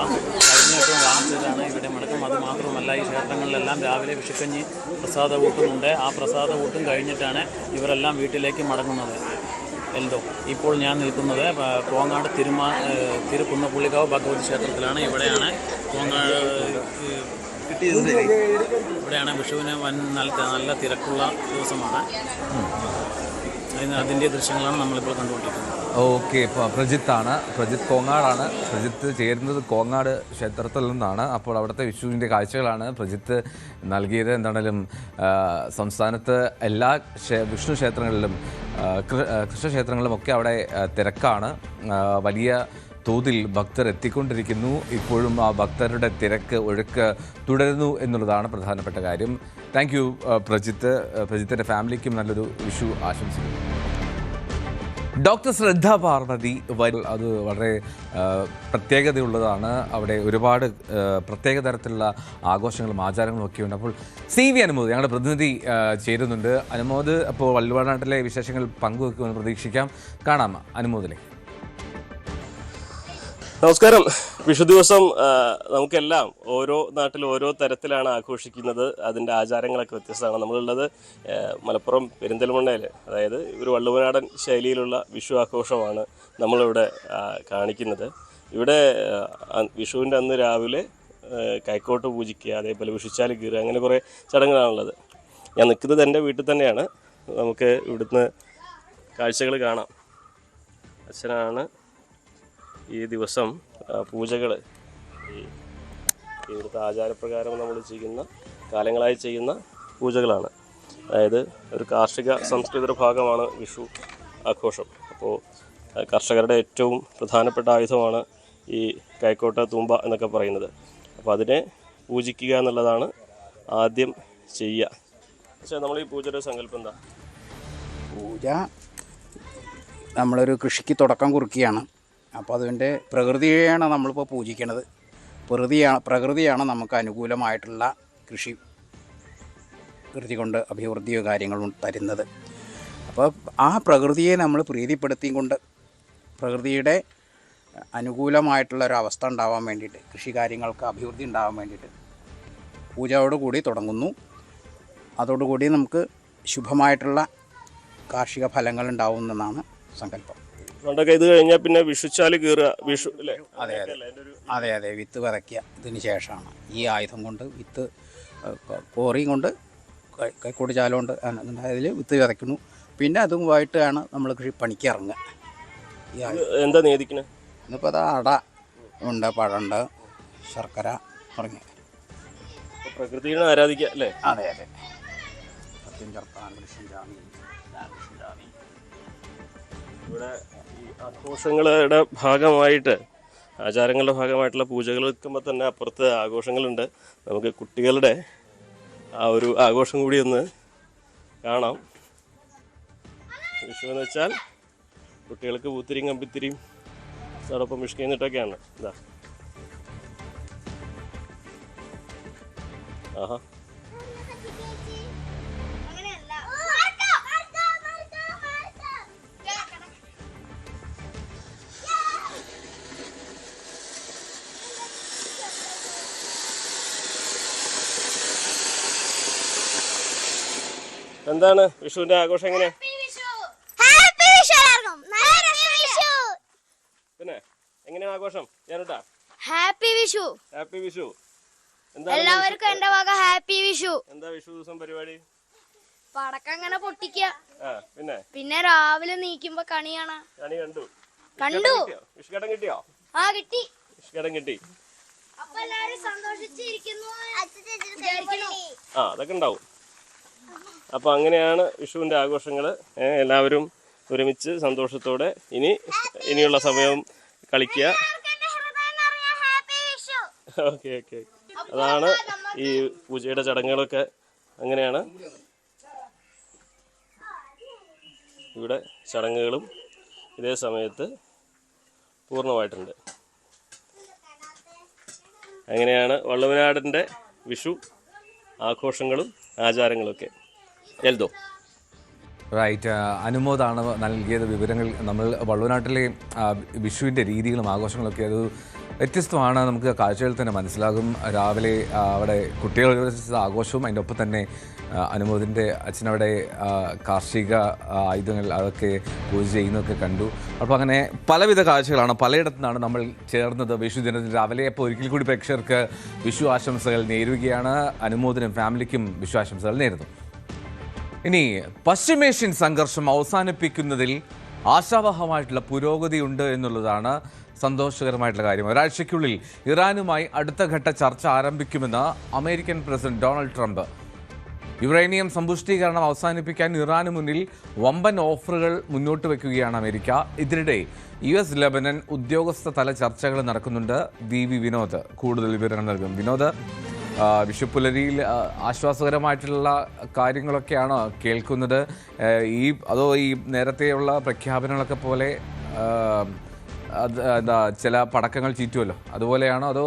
കൈനീട്ടം വാങ്ങിച്ചിട്ടാണ് ഇവിടെ മടക്കം. അത് മാത്രമല്ല, ഈ ക്ഷേത്രങ്ങളിലെല്ലാം രാവിലെ വിഷുക്കഞ്ഞി പ്രസാദ ഊട്ടുമുണ്ട്. ആ പ്രസാദ ഊട്ടും കഴിഞ്ഞിട്ടാണ് ഇവരെല്ലാം വീട്ടിലേക്ക് മടങ്ങുന്നത്. എൽദോ ഇപ്പോൾ ഞാൻ നിൽക്കുന്നത് കോങ്ങാട് തിരുകുന്നപ്പള്ളിക്കാവ് ഭഗവതി ക്ഷേത്രത്തിലാണ്. ഇവിടെയാണ് ഇവിടെയാണ് വിഷുവിന് നല്ല തിരക്കുള്ള ദിവസമാണ്. അതിൻ്റെ ദൃശ്യങ്ങളാണ് നമ്മളിപ്പോൾ കണ്ടുകൊണ്ടിരിക്കുന്നത്. ഓക്കെ, ഇപ്പോൾ പ്രജിത്ത് കോങ്ങാടാണ്. പ്രജിത്ത് ചേരുന്നത് കോങ്ങാട് ക്ഷേത്രത്തിൽ നിന്നാണ്. അപ്പോൾ അവിടുത്തെ വിഷുവിൻ്റെ കാഴ്ചകളാണ് പ്രജിത്ത് നൽകിയത്. എന്താണെങ്കിലും സംസ്ഥാനത്ത് എല്ലാ വിഷ്ണു ക്ഷേത്രങ്ങളിലും കൃഷ്ണക്ഷേത്രങ്ങളിലുമൊക്കെ അവിടെ തിരക്കാണ്. വലിയ തോതിൽ ഭക്തർ എത്തിക്കൊണ്ടിരിക്കുന്നു. ഇപ്പോഴും ആ ഭക്തരുടെ ഒഴുക്ക് തുടരുന്നു എന്നുള്ളതാണ് പ്രധാനപ്പെട്ട കാര്യം. താങ്ക് യു പ്രജിത്തിൻ്റെ ഫാമിലിക്കും നല്ലൊരു വിഷു ആശംസിക്കുന്നു. ഡോക്ടർ ശ്രദ്ധ പാർവതി അത് വളരെ പ്രത്യേകതയുള്ളതാണ്. അവിടെ ഒരുപാട് പ്രത്യേക തരത്തിലുള്ള ആഘോഷങ്ങളും ആചാരങ്ങളും ഒക്കെ ഉണ്ട്. അപ്പോൾ CV അനുമോദ് ഞങ്ങളുടെ പ്രതിനിധി ചേരുന്നുണ്ട്. അനുമോദ്, അപ്പോൾ വള്ളുവനാട്ടിലെ വിശേഷങ്ങൾ പങ്കുവെക്കുമെന്ന് പ്രതീക്ഷിക്കാം. കാണാം അനുമോദിലെ. നമസ്കാരം. വിഷു ദിവസം നമുക്കെല്ലാം ഓരോ നാട്ടിൽ ഓരോ തരത്തിലാണ് ആഘോഷിക്കുന്നത്. അതിൻ്റെ ആചാരങ്ങളൊക്കെ വ്യത്യസ്തമാണ്. നമ്മളുള്ളത് മലപ്പുറം പെരിന്തൽമണ്ണയിൽ, അതായത് ഒരു വള്ളുവനാടൻ ശൈലിയിലുള്ള വിഷു ആഘോഷമാണ് നമ്മളിവിടെ കാണിക്കുന്നത്. ഇവിടെ വിഷുവിൻ്റെ അന്ന് രാവിലെ കൈക്കോട്ട് പൂജിക്കുക, അതേപോലെ വിഷുച്ചാലി കീറുക, അങ്ങനെ കുറേ ചടങ്ങുകളാണുള്ളത്. ഞാൻ നിൽക്കുന്നത് എൻ്റെ വീട്ടിൽ തന്നെയാണ്. നമുക്ക് ഇവിടുന്ന് കാഴ്ചകൾ കാണാം. അച്ഛനാണ് ഈ ദിവസം പൂജകൾ ഇവിടുത്തെ ആചാരപ്രകാരം നമ്മൾ കാലങ്ങളായി ചെയ്യുന്ന പൂജകളാണ്. അതായത് ഒരു കാർഷിക സംസ്കൃതിയുടെ ഭാഗമാണ് വിഷു ആഘോഷം. അപ്പോൾ കർഷകരുടെ ഏറ്റവും പ്രധാനപ്പെട്ട ആയുധമാണ് ഈ കൈക്കോട്ട തൂമ്പ എന്നൊക്കെ പറയുന്നത്. അപ്പോൾ അതിനെ പൂജിക്കുക എന്നുള്ളതാണ് ആദ്യം ചെയ്യുക. പക്ഷേ നമ്മൾ ഈ പൂജയുടെ സങ്കല്പം എന്താ? പൂജ നമ്മളൊരു കൃഷിക്ക് തുടക്കം കുറിക്കുകയാണ്. അപ്പോൾ അതിൻ്റെ പ്രകൃതിയെയാണ് നമ്മളിപ്പോൾ പൂജിക്കുന്നത്. പ്രകൃതിയാണ് നമുക്ക് അനുകൂലമായിട്ടുള്ള കൃഷി കൊണ്ട് അഭിവൃദ്ധിയോ കാര്യങ്ങളും തരുന്നത്. അപ്പോൾ ആ പ്രകൃതിയെ നമ്മൾ പ്രീതിപ്പെടുത്തിക്കൊണ്ട് പ്രകൃതിയുടെ അനുകൂലമായിട്ടുള്ള ഒരു അവസ്ഥ ഉണ്ടാവാൻ വേണ്ടിയിട്ട്, കൃഷി കാര്യങ്ങൾക്ക് അഭിവൃദ്ധി ഉണ്ടാവാൻ വേണ്ടിയിട്ട് പൂജയോടുകൂടി തുടങ്ങുന്നു. അതോടുകൂടി നമുക്ക് ശുഭമായിട്ടുള്ള കാർഷിക ഫലങ്ങൾ ഉണ്ടാവുമെന്നാണ് സങ്കല്പം. പണ്ടൊക്കെ ഇത് കഴിഞ്ഞാൽ പിന്നെ വിഷുച്ചാല് കീറുക, വിഷു അല്ലേ? അതെ അതെ അതെ അതെ, വിത്ത് വിതയ്ക്കുക. ഇതിന് ശേഷമാണ് ഈ ആയുധം കൊണ്ട് വിത്ത് കോറിയും കൊണ്ട് കൈക്കോട് ചാലം കൊണ്ട് അതിൽ വിത്ത് വിതയ്ക്കുന്നു. പിന്നെ അതുമായിട്ടാണ് നമ്മൾ കൃഷി പണിക്ക് ഇറങ്ങുക. എന്താ നേദിക്കുന്നത്? ഇന്നിപ്പോൾ അത് അട ഉണ്ട്, പഴമുണ്ട്, ശർക്കര തുടങ്ങി പ്രകൃതിയെ ആരാധിക്കുക അല്ലേ? അതെ അതെ. സത്യം ചേർത്താൻ കൃഷിഞ്ചാമി. ഇവിടെ ഈ ആഘോഷങ്ങളുടെ ഭാഗമായിട്ട്, ആചാരങ്ങളുടെ ഭാഗമായിട്ടുള്ള പൂജകൾ വെക്കുമ്പോൾ തന്നെ അപ്പുറത്ത് ആഘോഷങ്ങളുണ്ട്. നമുക്ക് കുട്ടികളുടെ ആ ഒരു ആഘോഷം കൂടി ഒന്ന് കാണാം. വിഷു എന്ന് വെച്ചാൽ കുട്ടികൾക്ക് പൂത്തിരിയും കമ്പിത്തിരിയും അതോടൊപ്പം വിഷു കഴിഞ്ഞിട്ടൊക്കെയാണ്. ഇതാ ആഹാ, എന്താണ് വിഷുവിന്റെ ആഘോഷം എങ്ങനെയാ? പിന്നെ എങ്ങനെയാ ആഘോഷം? ഞാനോട്ടാ ഹാപ്പി വിഷു. ഹാപ്പി വിഷു. എല്ലാവർക്കും എന്റെ വക ഹാപ്പി വിഷു. എന്താ വിഷു ദിവസം പരിപാടി? പടക്കം അങ്ങനെ പൊട്ടിക്കുക. പിന്നെ രാവിലെ നീക്കുമ്പോ കണി കാണാ. കണി കണ്ടു. വിഷുക്കടം കിട്ടിയോ? ആ കിട്ടി. വിഷുക്കടം കിട്ടി. അപ്പൊ എല്ലാരും സന്തോഷിച്ചിരിക്കുന്നു. അതൊക്കെ ഉണ്ടാവും. അപ്പൊ അങ്ങനെയാണ് വിഷുവിന്റെ ആഘോഷങ്ങള്. എല്ലാവരും ഒരുമിച്ച് സന്തോഷത്തോടെ ഇനിയുള്ള സമയം കളിക്കുക. Okay okay. അതാണ് ഈ പൂജയുടെ ചടങ്ങുകളൊക്കെ അങ്ങനെയാണ്. ഇവിടെ ചടങ്ങുകളും ഇതേ സമയത്ത് പൂർണ്ണമായിട്ടുണ്ട്. അങ്ങനെയാണ് വള്ളുവനാടിൻ്റെ വിഷു ആഘോഷങ്ങളും ആചാരങ്ങളൊക്കെ. എൽദോ റൈറ്റ്, അനുമോദാണ് നൽകിയത് വിവരങ്ങൾ. നമ്മൾ വള്ളുവനാട്ടിലെ വിഷുവിൻ്റെ രീതികളും ആഘോഷങ്ങളൊക്കെ അത് വ്യത്യസ്തമാണ്. നമുക്ക് കാഴ്ചകളിൽ തന്നെ മനസ്സിലാകും. രാവിലെ അവിടെ കുട്ടികളുടെ ആഘോഷവും അതിൻ്റെ ഒപ്പം തന്നെ അനുമോദിൻ്റെ അച്ഛനവിടെ കാർഷിക ആയുധങ്ങൾ അതൊക്കെ പൂജ ചെയ്യുന്നതൊക്കെ കണ്ടു. അപ്പോൾ അങ്ങനെ പലവിധ കാഴ്ചകളാണ്. പലയിടത്തു നിന്നാണ് നമ്മൾ ചേർന്നത് വിഷു ദിനത്തിൽ രാവിലെ. അപ്പോൾ ഒരിക്കൽ കൂടി പ്രേക്ഷകർക്ക് വിഷു ആശംസകൾ നേരുകയാണ്. അനുമോദിനും ഫാമിലിക്കും വിഷു ആശംസകൾ നേരുന്നു. ഇനി പശ്ചിമേഷ്യൻ സംഘർഷം അവസാനിപ്പിക്കുന്നതിൽ ആശാവഹമായിട്ടുള്ള പുരോഗതിയുണ്ട് എന്നുള്ളതാണ് സന്തോഷകരമായിട്ടുള്ള കാര്യം. ഒരാഴ്ചയ്ക്കുള്ളിൽ ഇറാനുമായി അടുത്ത ഘട്ട ചർച്ച ആരംഭിക്കുമെന്ന് American president Donald Trump. Uranium സമ്പുഷ്ടീകരണം അവസാനിപ്പിക്കാൻ ഇറാന് മുന്നിൽ വമ്പൻ ഓഫറുകൾ മുന്നോട്ട് വയ്ക്കുകയാണ് അമേരിക്ക. ഇതിനിടെ US ലെബനൻ ഉദ്യോഗസ്ഥ തല ചർച്ചകൾ നടക്കുന്നുണ്ട്. VV വിനോദ് കൂടുതൽ വിവരങ്ങൾ നൽകും. വിനോദ്, വിഷുപ്പുലരിയിൽ ആശ്വാസകരമായിട്ടുള്ള കാര്യങ്ങളൊക്കെയാണോ കേൾക്കുന്നത്? അതോ ഈ നേരത്തെയുള്ള പ്രഖ്യാപനങ്ങളൊക്കെ പോലെ ചില പടക്കങ്ങൾ ചീറ്റുമല്ലോ, അതുപോലെയാണോ? അതോ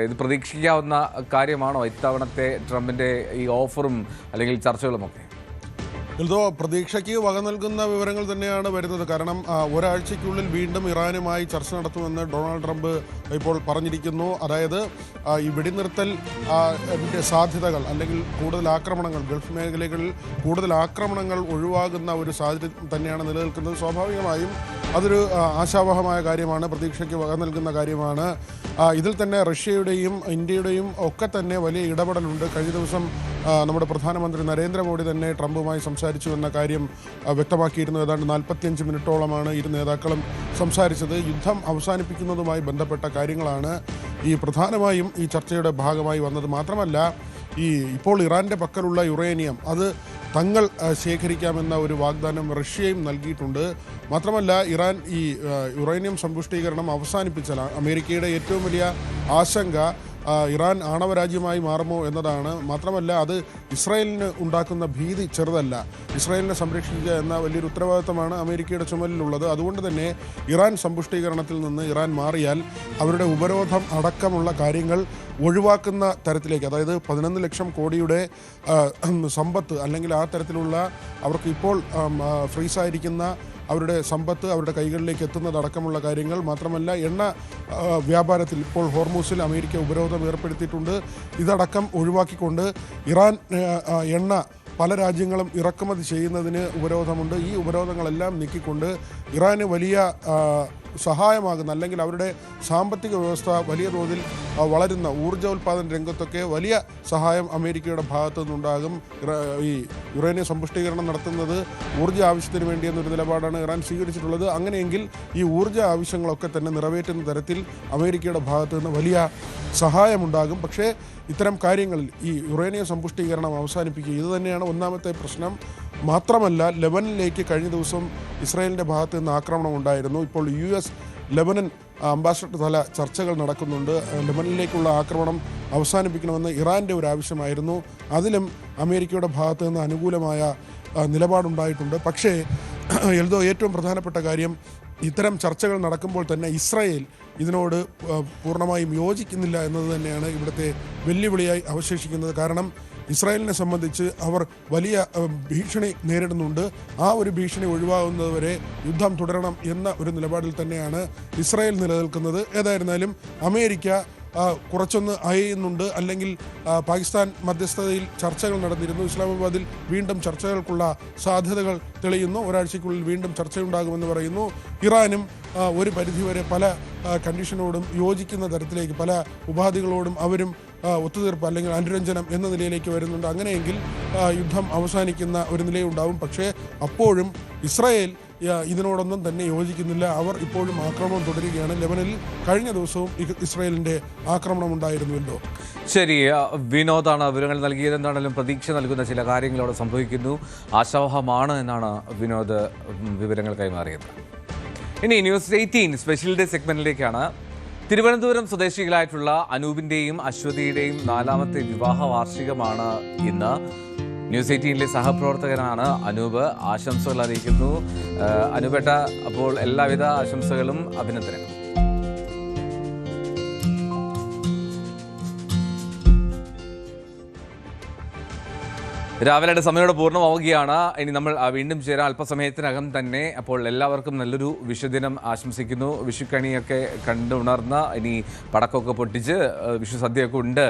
ഇത് പ്രതീക്ഷിക്കാവുന്ന കാര്യമാണോ ഇത്തവണത്തെ ട്രംപിൻ്റെ ഈ ഓഫറും അല്ലെങ്കിൽ ചർച്ചകളുമൊക്കെ? എന്തോ പ്രതീക്ഷയ്ക്ക് വക നൽകുന്ന വിവരങ്ങൾ തന്നെയാണ് വരുന്നത്. കാരണം ഒരാഴ്ചയ്ക്കുള്ളിൽ വീണ്ടും ഇറാനുമായി ചർച്ച നടത്തുമെന്ന് ഡൊണാൾഡ് ട്രംപ് ഇപ്പോൾ പറഞ്ഞിരിക്കുന്നു. അതായത് ഈ വെടിനിർത്തൽ സാധ്യതകൾ അല്ലെങ്കിൽ കൂടുതൽ ആക്രമണങ്ങൾ, ഗൾഫ് മേഖലകളിൽ കൂടുതൽ ആക്രമണങ്ങൾ ഒഴിവാകുന്ന ഒരു സാഹചര്യം തന്നെയാണ് നിലനിൽക്കുന്നത്. സ്വാഭാവികമായും അതൊരു ആശാവഹമായ കാര്യമാണ്, പ്രതീക്ഷയ്ക്ക് വക നൽകുന്ന കാര്യമാണ്. ഇതിൽ തന്നെ റഷ്യയുടെയും ഇന്ത്യയുടെയും ഒക്കെ തന്നെ വലിയ ഇടപെടലുണ്ട്. കഴിഞ്ഞ ദിവസം നമ്മുടെ പ്രധാനമന്ത്രി നരേന്ദ്രമോദി തന്നെ ട്രംപുമായി സംസാരിച്ചു എന്ന കാര്യം വ്യക്തമാക്കിയിരുന്നു. ഏതാണ്ട് 45 മിനിറ്റോളമാണ് ഇരു നേതാക്കളും സംസാരിച്ചത്. യുദ്ധം അവസാനിപ്പിക്കുന്നതുമായി ബന്ധപ്പെട്ട കാര്യങ്ങളാണ് ഈ പ്രധാനമായും ഈ ചർച്ചയുടെ ഭാഗമായി വന്നത്. മാത്രമല്ല, ഇപ്പോൾ ഇറാൻ്റെ പക്കലുള്ള യുറേനിയം അത് തങ്ങൾ ശേഖരിക്കാമെന്ന ഒരു വാഗ്ദാനം റഷ്യയും നൽകിയിട്ടുണ്ട്. മാത്രമല്ല, ഇറാൻ ഈ യുറേനിയം സമ്പുഷ്ടീകരണം അവസാനിപ്പിച്ചാൽ അമേരിക്കയുടെ ഏറ്റവും വലിയ ആശങ്ക ഇറാൻ ആണവരാജ്യമായി മാറുമോ എന്നതാണ്. മാത്രമല്ല, അത് ഇസ്രായേലിന് ഉണ്ടാക്കുന്ന ഭീതി ചെറുതല്ല. ഇസ്രായേലിനെ സംരക്ഷിക്കുക എന്ന വലിയൊരു ഉത്തരവാദിത്തമാണ് അമേരിക്കയുടെ ചുമലിലുള്ളത്. അതുകൊണ്ട് തന്നെ ഇറാൻ സമ്പുഷ്ടീകരണത്തിൽ നിന്ന് ഇറാൻ മാറിയാൽ അവരുടെ ഉപരോധം അടക്കമുള്ള കാര്യങ്ങൾ ഒഴിവാക്കുന്ന തരത്തിലേക്ക്, അതായത് 11 ലക്ഷം കോടിയുടെ സമ്പത്ത് അല്ലെങ്കിൽ ആ തരത്തിലുള്ള അവർക്ക് ഇപ്പോൾ ഫ്രീസായിരിക്കുന്ന അവരുടെ സമ്പത്ത് അവരുടെ കൈകളിലേക്ക് എത്തുന്നതടക്കമുള്ള കാര്യങ്ങൾ. മാത്രമല്ല, എണ്ണ വ്യാപാരത്തിൽ ഇപ്പോൾ ഹോർമൂസിൽ അമേരിക്ക ഉപരോധം ഏർപ്പെടുത്തിയിട്ടുണ്ട്. ഇതടക്കം ഒഴിവാക്കിക്കൊണ്ട് ഇറാൻ എണ്ണ പല രാജ്യങ്ങളും ഇറക്കുമതി ചെയ്യുന്നതിന് ഉപരോധമുണ്ട്. ഈ ഉപരോധങ്ങളെല്ലാം നീക്കിക്കൊണ്ട് ഇറാന് വലിയ സഹായമാകുന്ന, അല്ലെങ്കിൽ അവരുടെ സാമ്പത്തിക വ്യവസ്ഥ വലിയ തോതിൽ വളരുന്ന ഊർജ്ജോൽപാദന രംഗത്തൊക്കെ വലിയ സഹായം അമേരിക്കയുടെ ഭാഗത്തു നിന്നുണ്ടാകും. ഈ യുറേനിയം സമ്പുഷ്ടീകരണം നടത്തുന്നത് ഊർജ്ജ ആവശ്യത്തിന് വേണ്ടി എന്നൊരു നിലപാടാണ് ഇറാൻ സ്വീകരിച്ചിട്ടുള്ളത്. അങ്ങനെയെങ്കിൽ ഈ ഊർജ്ജ ആവശ്യങ്ങളൊക്കെ തന്നെ നിറവേറ്റുന്ന തരത്തിൽ അമേരിക്കയുടെ ഭാഗത്തു നിന്ന് വലിയ സഹായമുണ്ടാകും. പക്ഷേ ഇത്തരം കാര്യങ്ങളിൽ ഈ യുറേനിയം സമ്പുഷ്ടീകരണം അവസാനിപ്പിക്കുക, ഇത് തന്നെയാണ് ഒന്നാമത്തെ പ്രശ്നം. മാത്രമല്ല, ലെബനനിലേക്ക് കഴിഞ്ഞ ദിവസം ഇസ്രായേലിൻ്റെ ഭാഗത്ത് നിന്ന് ആക്രമണം ഉണ്ടായിരുന്നു. ഇപ്പോൾ US ലെബനൻ അംബാസഡർ തല ചർച്ചകൾ നടക്കുന്നുണ്ട്. ലെബനനിലേക്കുള്ള ആക്രമണം അവസാനിപ്പിക്കണമെന്ന് ഇറാൻ്റെ ഒരു ആവശ്യമായിരുന്നു. അതിലും അമേരിക്കയുടെ ഭാഗത്ത് നിന്ന് അനുകൂലമായ നിലപാടുണ്ടായിട്ടുണ്ട്. പക്ഷേ എൽദോ, ഏറ്റവും പ്രധാനപ്പെട്ട കാര്യം, ഇത്തരം ചർച്ചകൾ നടക്കുമ്പോൾ തന്നെ ഇസ്രായേൽ ഇതിനോട് പൂർണ്ണമായും യോജിക്കുന്നില്ല എന്നത് തന്നെയാണ് ഇവിടുത്തെ വെല്ലുവിളിയായി അവശേഷിക്കുന്നത്. കാരണം ഇസ്രായേലിനെ സംബന്ധിച്ച് അവർ വലിയ ഭീഷണി നേരിടുന്നുണ്ട്. ആ ഒരു ഭീഷണി ഒഴിവാകുന്നതുവരെ യുദ്ധം തുടരണം എന്ന ഒരു നിലപാടിൽ തന്നെയാണ് ഇസ്രായേൽ നിലനിൽക്കുന്നത്. ഏതായിരുന്നാലും അമേരിക്ക കുറച്ചൊന്ന് അയയുന്നുണ്ട്, അല്ലെങ്കിൽ പാകിസ്ഥാൻ മധ്യസ്ഥതയിൽ ചർച്ചകൾ നടന്നിരുന്നു. ഇസ്ലാമാബാദിൽ വീണ്ടും ചർച്ചകൾക്കുള്ള സാധ്യതകൾ തെളിയുന്നു. ഒരാഴ്ചയ്ക്കുള്ളിൽ വീണ്ടും ചർച്ചയുണ്ടാകുമെന്ന് പറയുന്നു. ഇറാനും ഒരു പരിധിവരെ പല കണ്ടീഷനോടും യോജിക്കുന്ന തരത്തിലേക്ക്, പല ഉപാധികളോടും അവരും ഒത്തുതീർപ്പ് അല്ലെങ്കിൽ അനുരഞ്ജനം എന്ന നിലയിലേക്ക് വരുന്നുണ്ട്. അങ്ങനെയെങ്കിൽ യുദ്ധം അവസാനിക്കുന്ന ഒരു നിലയുണ്ടാവും. പക്ഷേ അപ്പോഴും ഇസ്രായേൽ ഇതിനോടൊന്നും തന്നെ യോജിക്കുന്നില്ല. അവർ ഇപ്പോഴും ആക്രമണം തുടരുകയാണ്. ലെബനനിൽ കഴിഞ്ഞ ദിവസവും ഇസ്രായേലിൻ്റെ ആക്രമണം ഉണ്ടായിരുന്നുവല്ലോ. ശരി, വിനോദാണ് വിവരങ്ങൾ നൽകിയത്. എന്താണെങ്കിലും പ്രതീക്ഷ നൽകുന്ന ചില കാര്യങ്ങൾ അവിടെ സംഭവിക്കുന്നു. ആശാവഹമാണ് എന്നാണ് വിനോദ് വിവരങ്ങൾ കൈമാറിയത്. ഇനി News 18 സ്പെഷ്യൽ ഡേ സെഗ്മെന്റിലേക്കാണ്. തിരുവനന്തപുരം സ്വദേശികളായിട്ടുള്ള അനൂപിൻ്റെയും അശ്വതിയുടെയും 4ാമത്തെ വിവാഹ വാർഷികമാണ് ഇന്ന്. News 18 സഹപ്രവർത്തകനാണ് അനൂപ്. ആശംസകൾ അറിയിക്കുന്നു. അനൂപേട്ട, അപ്പോൾ എല്ലാവിധ ആശംസകളും അഭിനന്ദനങ്ങളും. രാവിലെയുടെ സമയോടെ പൂർണ്ണമാവുകയാണ്. ഇനി നമ്മൾ വീണ്ടും ചേരാം അല്പസമയത്തിനകം തന്നെ. അപ്പോൾ എല്ലാവർക്കും നല്ലൊരു വിഷുദിനം ആശംസിക്കുന്നു. വിഷുക്കണിയൊക്കെ കണ്ടുണർന്ന് ഇനി പടക്കമൊക്കെ പൊട്ടിച്ച് വിഷു സദ്യയൊക്കെ ഉണ്ട്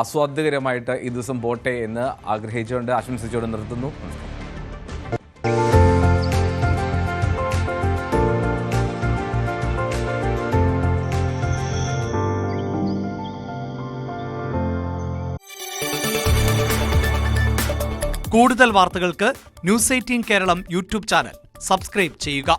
ആസ്വാദ്യകരമായിട്ട് ഈ ദിവസം പോട്ടെ എന്ന് ആഗ്രഹിച്ചുകൊണ്ട് ആശംസിച്ചുകൊണ്ട് നിർത്തുന്നു. കൂടുതൽ വാർത്തകൾക്ക് News 18 Keralam YouTube channel subscribe ചെയ്യുക.